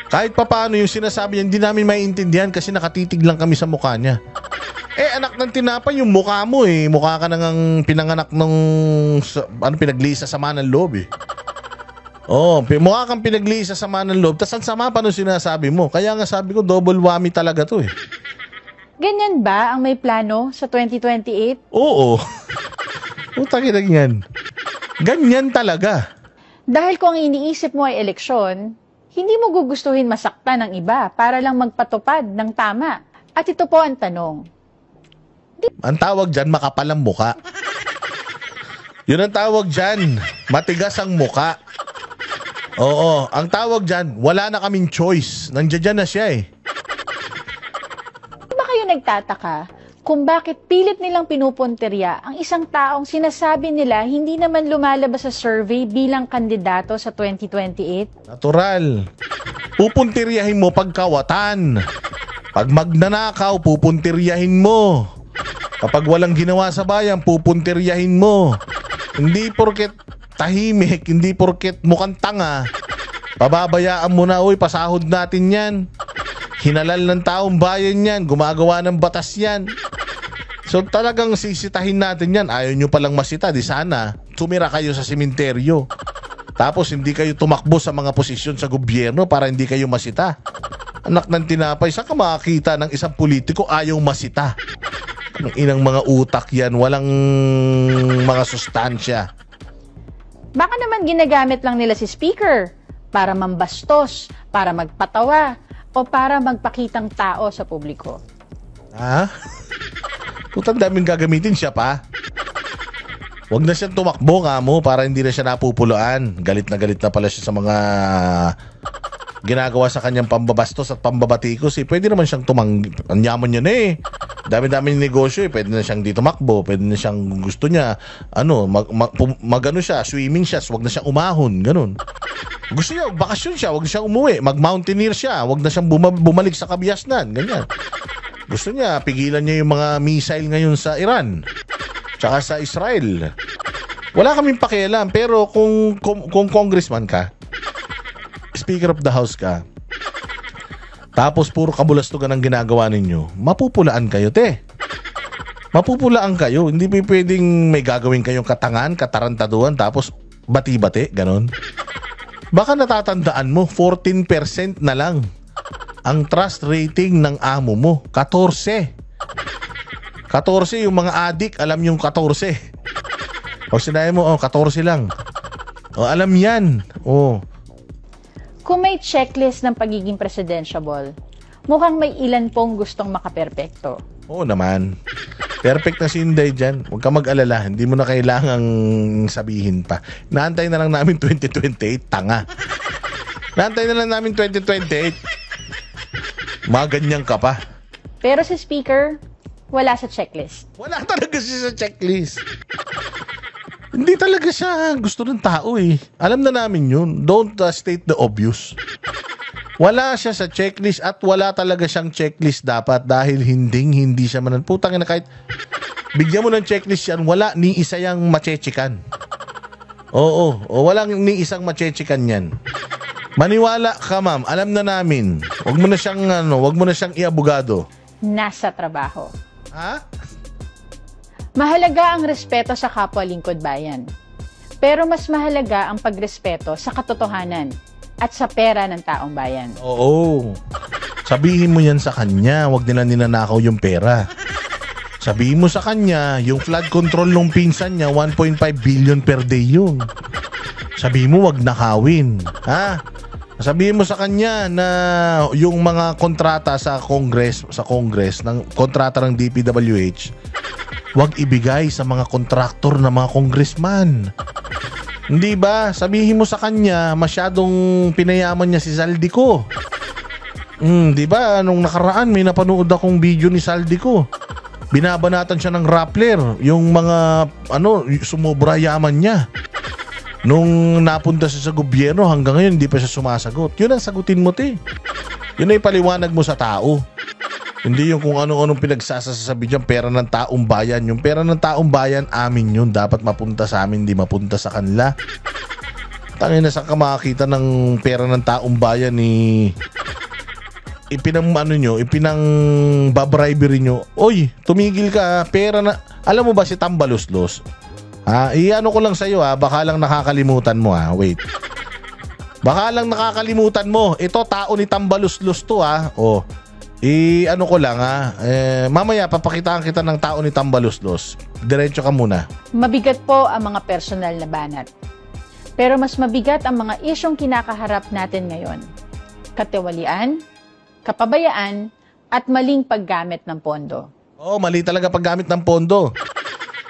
Kahit papaano yung sinasabi niya, hindi namin maiintindihan kasi nakatitig lang kami sa mukha niya. Anak ng tinapay, yung mukha mo, eh. Mukha ka nang pinanganak ng pinaglihi sa sama ng loob, eh. Mukha kang pinaglihi sa sama ng loob. Tas ang sama pa nung sinasabi mo. Kaya nga sabi ko, double whammy talaga to, eh. Ganyan ba ang may plano sa 2028? Oo. Utangin lang yan. Ganyan talaga. Dahil kung ang iniisip mo ay eleksyon, hindi mo gugustuhin masaktan ng iba para lang magpatupad ng tama. At ito po ang tanong. Ang tawag dyan, makapal ang muka. Yun ang tawag dyan, matigas ang muka. Oo, ang tawag dyan, wala na kaming choice. Nandiyan na siya, eh. Ba kayo nagtataka kung bakit pilit nilang pinupunterya ang isang taong sinasabi nila hindi naman lumalabas sa survey bilang kandidato sa 2028? Natural. Pupuntiryahin mo pagkawatan. Pag magnanakaw, pupuntiryahin mo. Kapag walang ginawa sa bayan, pupuntiryahin mo. Hindi porket tahimik, hindi porket mukhang tanga, pababayaan mo na, uy, pasahod natin yan. Hinalal ng taong bayan yan, gumagawa ng batas yan. So talagang sisitahin natin yan. Ayaw nyo palang masita, di sana tumira kayo sa sementeryo. Tapos hindi kayo tumakbo sa mga posisyon sa gobyerno para hindi kayo masita. Anak ng tinapay, saan ka makakita ng isang politiko ayaw masita? Ang inang mga utak yan, walang mga sustansya. Baka naman ginagamit lang nila si Speaker para mambastos, para magpatawa, o para magpakitang tao sa publiko. Ha? Putang daming gagamitin siya pa. Huwag na siyang tumakbo nga mo para hindi na siya napupulaan. Galit na pala siya sa mga ginagawa sa kanyang pambabastos at pambabatikos, eh. Pwede naman siyang tumanggi. Ang yaman niya na, eh. Dami-dami ng negosyo, eh. Pwede na siyang dito makbo. Pwede na siyang gusto niya, mag-ano siya, swimming siya. Huwag na siyang umahon, ganun. Gusto niya, bakasyon siya, huwag siyang umuwi. Mag-mountaineer siya, huwag na siyang bumalik sa Kabiasnan, ganyan. Gusto niya, pigilan niya yung mga missile ngayon sa Iran. Tsaka sa Israel. Wala kaming pakialam, pero kung congressman ka, Speaker of the House ka, tapos puro kabulastugan ang ginagawa ninyo, mapupulaan kayo, te. Mapupulaan kayo. Hindi pwedeng may gagawin kayong katangan, katarantaduhan, tapos bati-bati, ganon. Baka natatandaan mo, 14% na lang ang trust rating ng amo mo. 14 yung mga adik, alam yung 14. O sinabi mo, 14 lang. O alam yan. O. Kung may checklist ng pagiging presidentiable, mukhang may ilan pong gustong makaperpekto. Oo naman. Perfect na si Inday dyan. Huwag ka mag-alala. Hindi mo na kailangang sabihin pa. Naantay na lang namin 2028. Tanga. Naantay na lang namin 2028. Maganyan ka pa. Pero si Speaker, wala sa checklist. Wala talaga siya sa checklist. Hindi talaga siya gusto ng tao, eh. Alam na namin yun. Don't state the obvious. Wala siya sa checklist at wala talaga siyang checklist dapat dahil hindi siya manan. Putang ina, kahit bigyan mo ng checklist yan, wala ni isa yang machechikan. Oo, walang ni isang machechikan yan. Maniwala ka, ma'am. Alam na namin. Huwag mo na siyang iabogado. Nasa trabaho. Ha? Mahalaga ang respeto sa kapwa lingkod bayan. Pero mas mahalaga ang pagrespeto sa katotohanan at sa pera ng taong bayan. Oo. Sabihin mo yan sa kanya, wag nila ninanakaw yung pera. Sabihin mo sa kanya, yung flood control ng pinsan niya, 1.5 billion per day yun. Sabihin mo wag nakawin. Ha? Sabihin mo sa kanya na yung mga kontrata sa Congress ng kontrata ng DPWH, wag ibigay sa mga kontraktor na mga congressman. Hindi ba? Sabihin mo sa kanya masyadong pinayaman niya si Saldico. Di ba? Nung nakaraan may napanood akong video ni Saldico. Binabanatan siya ng Rappler, yung mga sumobra yaman niya. Nung napunta siya sa gobyerno, hanggang ngayon hindi pa siya sumasagot. Yun ang sagutin mo, te. Yun ay paliwanag mo sa tao. Hindi yung kung anong pinagsasasabi dyan, pera ng taong bayan. Yung pera ng taong bayan, amin yun. Dapat mapunta sa amin, hindi mapunta sa kanila. Tangin na saan ka makakita ng pera ng taong bayan ni... ipinang-babribery nyo. Oy, tumigil ka, pera na... Alam mo ba si Tambaluslos? Iano ko lang sa'yo baka lang nakakalimutan mo wait. Baka lang nakakalimutan mo. Ito tao ni Tambaluslos to Ano ko lang mamaya papakitaan kita ng tao ni Tambaluslos. Diretso ka muna. Mabigat po ang mga personal na banat. Pero mas mabigat ang mga isyong kinakaharap natin ngayon. Katiwalian, kapabayaan, at maling paggamit ng pondo. Mali talaga paggamit ng pondo.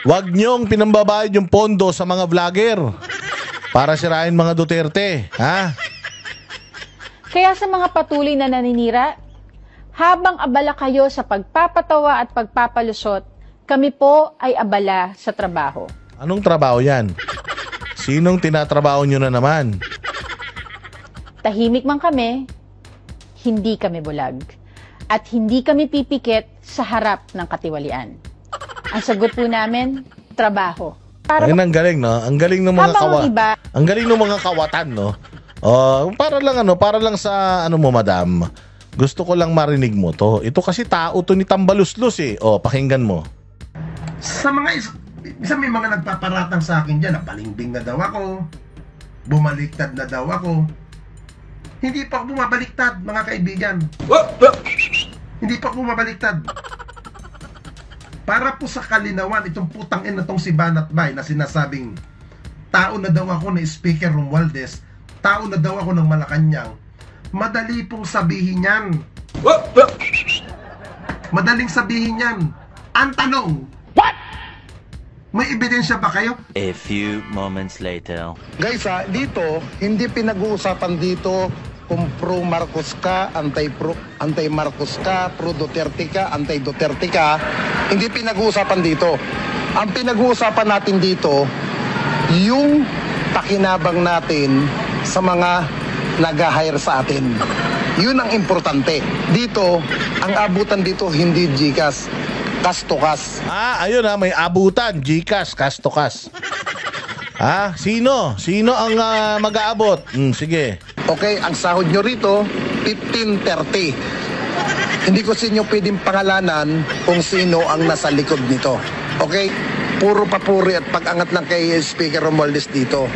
Huwag niyong pinambabayad yung pondo sa mga vlogger para sirain mga Duterte, ha? Kaya sa mga patuloy na naninira, habang abala kayo sa pagpapatawa at pagpapalusot, kami po ay abala sa trabaho. Anong trabaho yan? Sinong tinatrabaho nyo na naman? Tahimik man kami, hindi kami bulag. At hindi kami pipikit sa harap ng katiwalian. Ang sagot po namin, trabaho. Ang galing, no? Ang galing ng mga ang galing ng mga kawatan, no? Para lang sa mo, madam. Gusto ko lang marinig mo to. Ito kasi tao to ni Tambaluslos pakinggan mo. May mga nagpaparatang sa akin diyan na balimbing na daw ako. Bumaliktad na daw ako. Hindi pa ako bumabaliktad, mga kaibigan. Hindi pa ako bumabaliktad. Para po sa kalinawan, itong putang ina tong si Banat Bay na sinasabing tao na daw ako na Speaker Romualdez, tao na daw ako ng Malacanang, madali pong sabihin yan. Madaling sabihin yan. Ang tanong, what? May ebidensya ba kayo? A few moments later. Guys, dito, hindi pinag-uusapan dito kung pro Marcos ka, anti Marcos ka, pro Duterte ka, anti Duterte ka. Hindi pinag-uusapan dito. Ang pinag-uusapan natin dito, yung pakinabang natin sa mga nag-hire sa atin. Yun ang importante. Dito, ang abutan dito hindi GCash, cash to cash. Ayun may abutan, GCash, cash to cash. Sino? Sino ang mag-aabot? Sige. Okay, ang sahod nyo rito, 15.30. Hindi ko sa inyo pwedeng pangalanan kung sino ang nasa likod nito. Okay? Puro papuri at pag-angat lang kay Speaker Romualdez dito.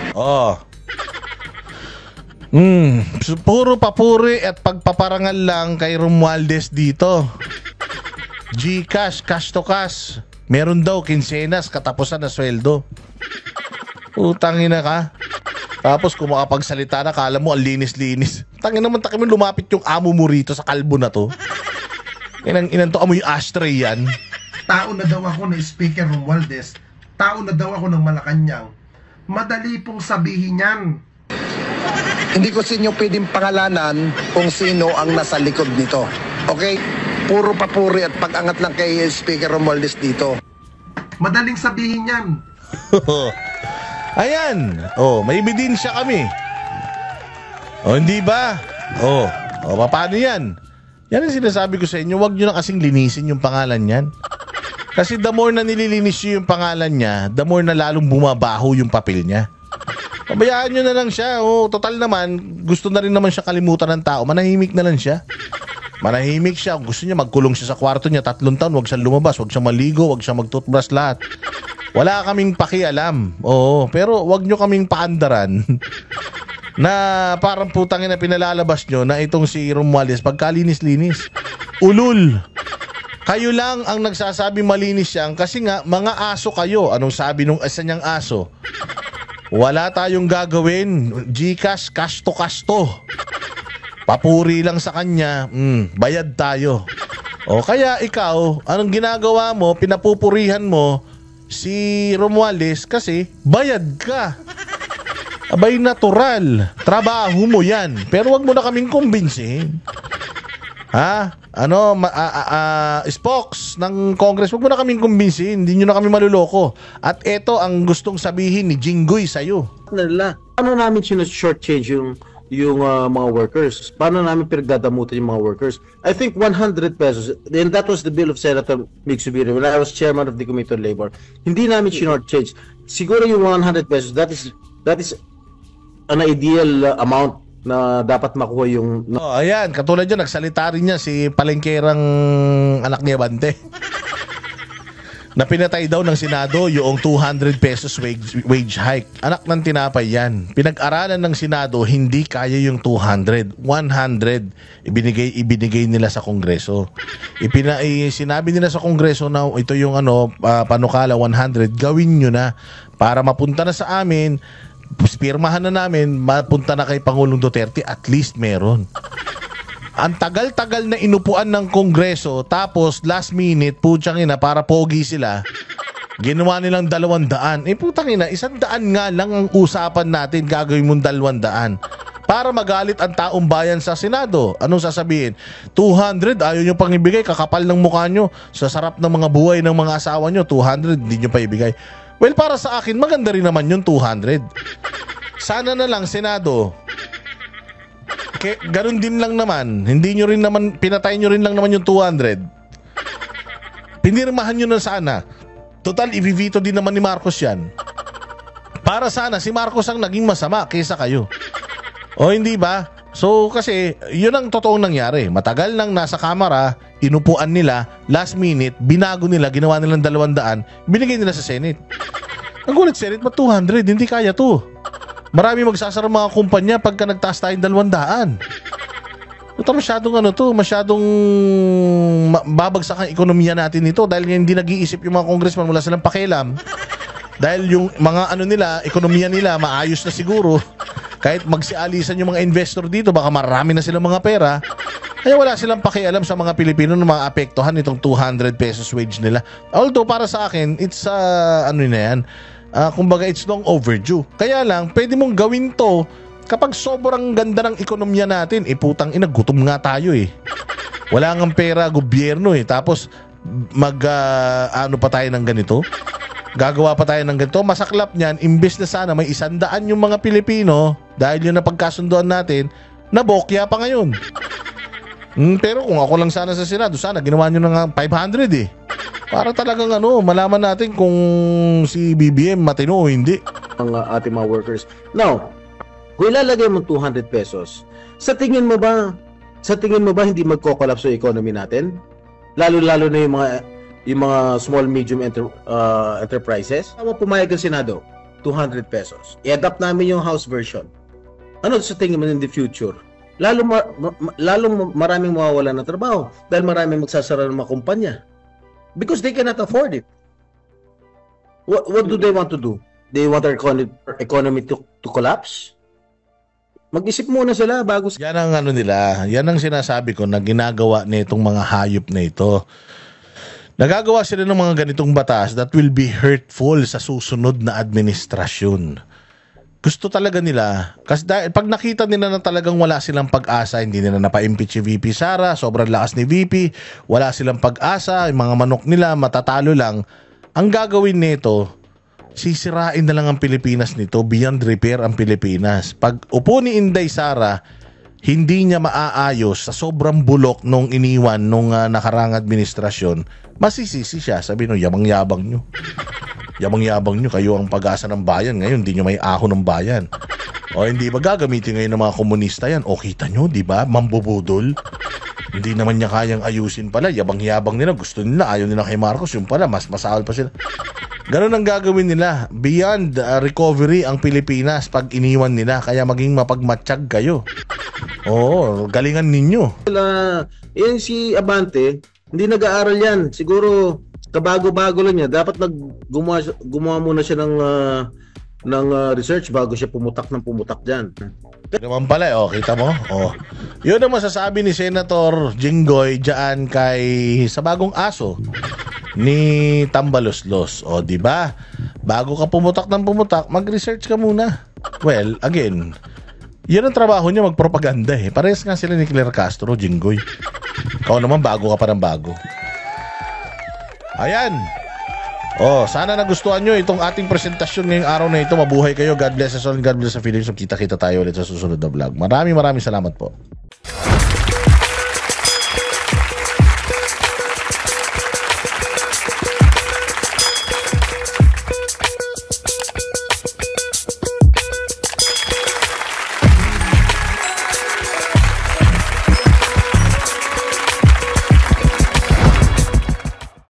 Puro papuri at pagpaparangal lang kay Romualdez dito. GCash, cash to cash. Meron daw kinsenas katapusan na sweldo. Utangin na ka. Tapos kung makapagsalita na, kala mo ang linis-linis. Tangin naman takin mo lumapit yung amo mo rito sa kalbo na to. Inan to amoy ashtray yan. Tao na daw ako na Speaker Romualdez, tao na daw ako ng Malacanang, madali pong sabihin yan. Hindi ko sa inyo pwedeng pangalanan kung sino ang nasa likod nito. Okay? Puro papuri at pag-angat lang kay Speaker Romualdez dito. Madaling sabihin yan. Ayan. May ebidensya kami. Hindi ba? Paano yan? Yan ang sinasabi ko sa inyo. Huwag nyo na kasing linisin yung pangalan yan. Kasi the more na nililinis nyo yung pangalan niya, the more na lalong bumabaho yung papel niya. Pabayaan nyo na lang siya. Total naman, gusto na rin naman siya kalimutan ng tao. Manahimik na lang siya. Manahimik siya. Kung gusto niya, magkulong siya sa kwarto niya 3 taon. Huwag siyang lumabas, huwag siyang maligo, huwag siyang mag-toothbrush lahat. Wala kaming pakialam. Pero huwag nyo kaming paandaran na parang putangin na pinalalabas nyo na itong si Romualdez pagkalinis-linis. Ulul. Kayo lang ang nagsasabi malinis siyang kasi nga mga aso kayo. Anong sabi nung isa niyang aso? Wala tayong gagawin. GCash, cash to cash to. Papuri lang sa kanya, bayad tayo. O kaya ikaw, anong ginagawa mo? Pinapupurihan mo si Romualdez kasi bayad ka. Abay, natural. Trabaho mo yan. Pero wag mo na kaming kumbinsin. Ha? Spokes ng Congress, wag mo na kaming kumbinsin. Hindi nyo na kami maluloko. At ito ang gustong sabihin ni Jinggoy sa'yo. Paano namin short-change yung mga workers? Paano namin pinagdadamutan yung mga workers? I think 100 pesos, and that was the bill of Senator Mig Subiri when I was chairman of the Committee on Labor. Hindi namin short-change. Siguro yung 100 pesos, that is an ideal amount na dapat makuha yung... ayan, katulad yun, nagsalita rin niya si palengkerang anak ni Abante. Na pinatay daw ng Senado yung 200 pesos wage hike. Anak ng tinapay yan. Pinag-aralan ng Senado, hindi kaya yung 200. 100 ibinigay nila sa Kongreso. Sinabi nila sa Kongreso na ito yung panukala 100, gawin nyo na para mapunta na sa amin. Pirmahan na namin, mapunta na kay Pangulong Duterte, at least meron. Ang tagal-tagal na inupuan ng Kongreso, tapos last minute, putyang ina, para pogi sila, ginawa nilang 200. Putang ina, 100 nga lang ang usapan natin, gagawin mong 200. Para magalit ang taong bayan sa Senado. Anong sasabihin? 200, ayaw nyo pang ibigay, kakapal ng mukha nyo. Sa sarap ng mga buhay ng mga asawa nyo, 200, hindi nyo pa ibigay. Well, para sa akin, maganda rin naman yung 200. Sana na lang, Senado. Ganun din lang naman. Hindi nyo rin naman, pinatay nyo rin lang naman yung 200. Pinirmahan nyo na sana. Total, i-veto din naman ni Marcos yan. Para sana, si Marcos ang naging masama kaysa kayo. O hindi ba? So, kasi, yun ang totoong nangyari. Matagal nang nasa kamera, inupuan nila, last minute, binago nila, ginawa nilang 200, binigay nila sa Senate. Ang gulat, Senate, 200? Hindi kaya to. Marami magsasara mga kumpanya pagka nagtaas tayong 200. Ito masyadong babagsak ang ekonomiya natin ito dahil hindi nag-iisip yung mga congressman, wala silang pakialam. Dahil yung mga ekonomiya nila, maayos na siguro. Kahit magsialisan yung mga investor dito, baka marami na silang mga pera. Kaya wala silang pakialam sa mga Pilipino na mga apektuhan itong 200 pesos wage nila. Although para sa akin, it's kumbaga it's long overdue. Kaya lang, pwede mong gawin to kapag sobrang ganda ng ekonomiya natin. Putang ina, gutom nga tayo Wala ngang pera gobyerno Tapos pa tayo ng ganito? Gagawa pa tayo ng ganito? Masaklap niyan, imbes na sana may 100 yung mga Pilipino dahil yun na pagkasunduan natin, nabokya pa ngayon. Pero kung ako lang sana sa Senado, sana ginawa nyo na nga 500 Para talagang malaman natin kung si BBM matino o hindi. Ang ating mga workers. Now, kung ilalagay mo 200 pesos, sa tingin mo ba hindi magko-collapse yung economy natin? Lalo-lalo na yung mga small medium enterprises. Tama, pumayag ang Senado, 200 pesos. I-adapt namin yung House version. Ano sa tingin mo in the future? Lalong maraming mawawala ng trabaho dahil maraming magsasara ng mga kumpanya. Because they cannot afford it. What do they want to do? They want our economy to collapse? Mag-isip muna sila bago... Yan ang yan ang sinasabi ko na ginagawa nitong mga hayop na ito. Nagagawa sila ng mga ganitong batas that will be hurtful sa susunod na administrasyon. Gusto talaga nila, kasi pag nakita nila na talagang wala silang pag-asa, hindi nila napa-impeach si VP Sara, sobrang lakas ni VP, wala silang pag-asa, yung mga manok nila matatalo lang, ang gagawin nito, sisirain na lang ang Pilipinas nito, beyond repair ang Pilipinas. Pag upo ni Inday Sara, hindi niya maaayos sa sobrang bulok nung iniwan nung nakarang administrasyon, masisisi siya, sabi no, yabang-yabang nyo. Yabang-yabang nyo, kayo ang pag-asa ng bayan. Ngayon, hindi nyo may ahon ng bayan. O hindi ba gagamitin ngayon ng mga komunista yan? O kita nyo, di ba? Mambubudol. Hindi naman niya kayang ayusin pala. Yabang-yabang nila. Gusto nila, ayaw nila kay Marcos. Yung pala, mas masahal pa sila. Ganun ang gagawin nila. Beyond recovery ang Pilipinas pag iniwan nila. Kaya maging mapagmatsyag kayo. Oo, galingan ninyo. Yan si Abante, hindi nag-aaral yan. Siguro... kabago-bago lang niya. Dapat gumawa muna siya ng research bago siya pumutak dyan. Naman pala, kita mo? Yun ang masasabi ni Senator Jinggoy diyan sa bagong aso ni Tambaloslos. Di ba? Bago ka pumutak, mag-research ka muna. Well, again, yun ang trabaho niya, magpropaganda Parehas nga sila ni Claire Castro, Jinggoy. Ikaw naman, bago ka pa ng bago. Ayan. Sana nagustuhan nyo itong ating presentasyon ngayong araw na ito. Mabuhay kayo. God bless us all. God bless the Philippines. Kita-kita tayo ulit sa susunod na vlog. Maraming salamat po.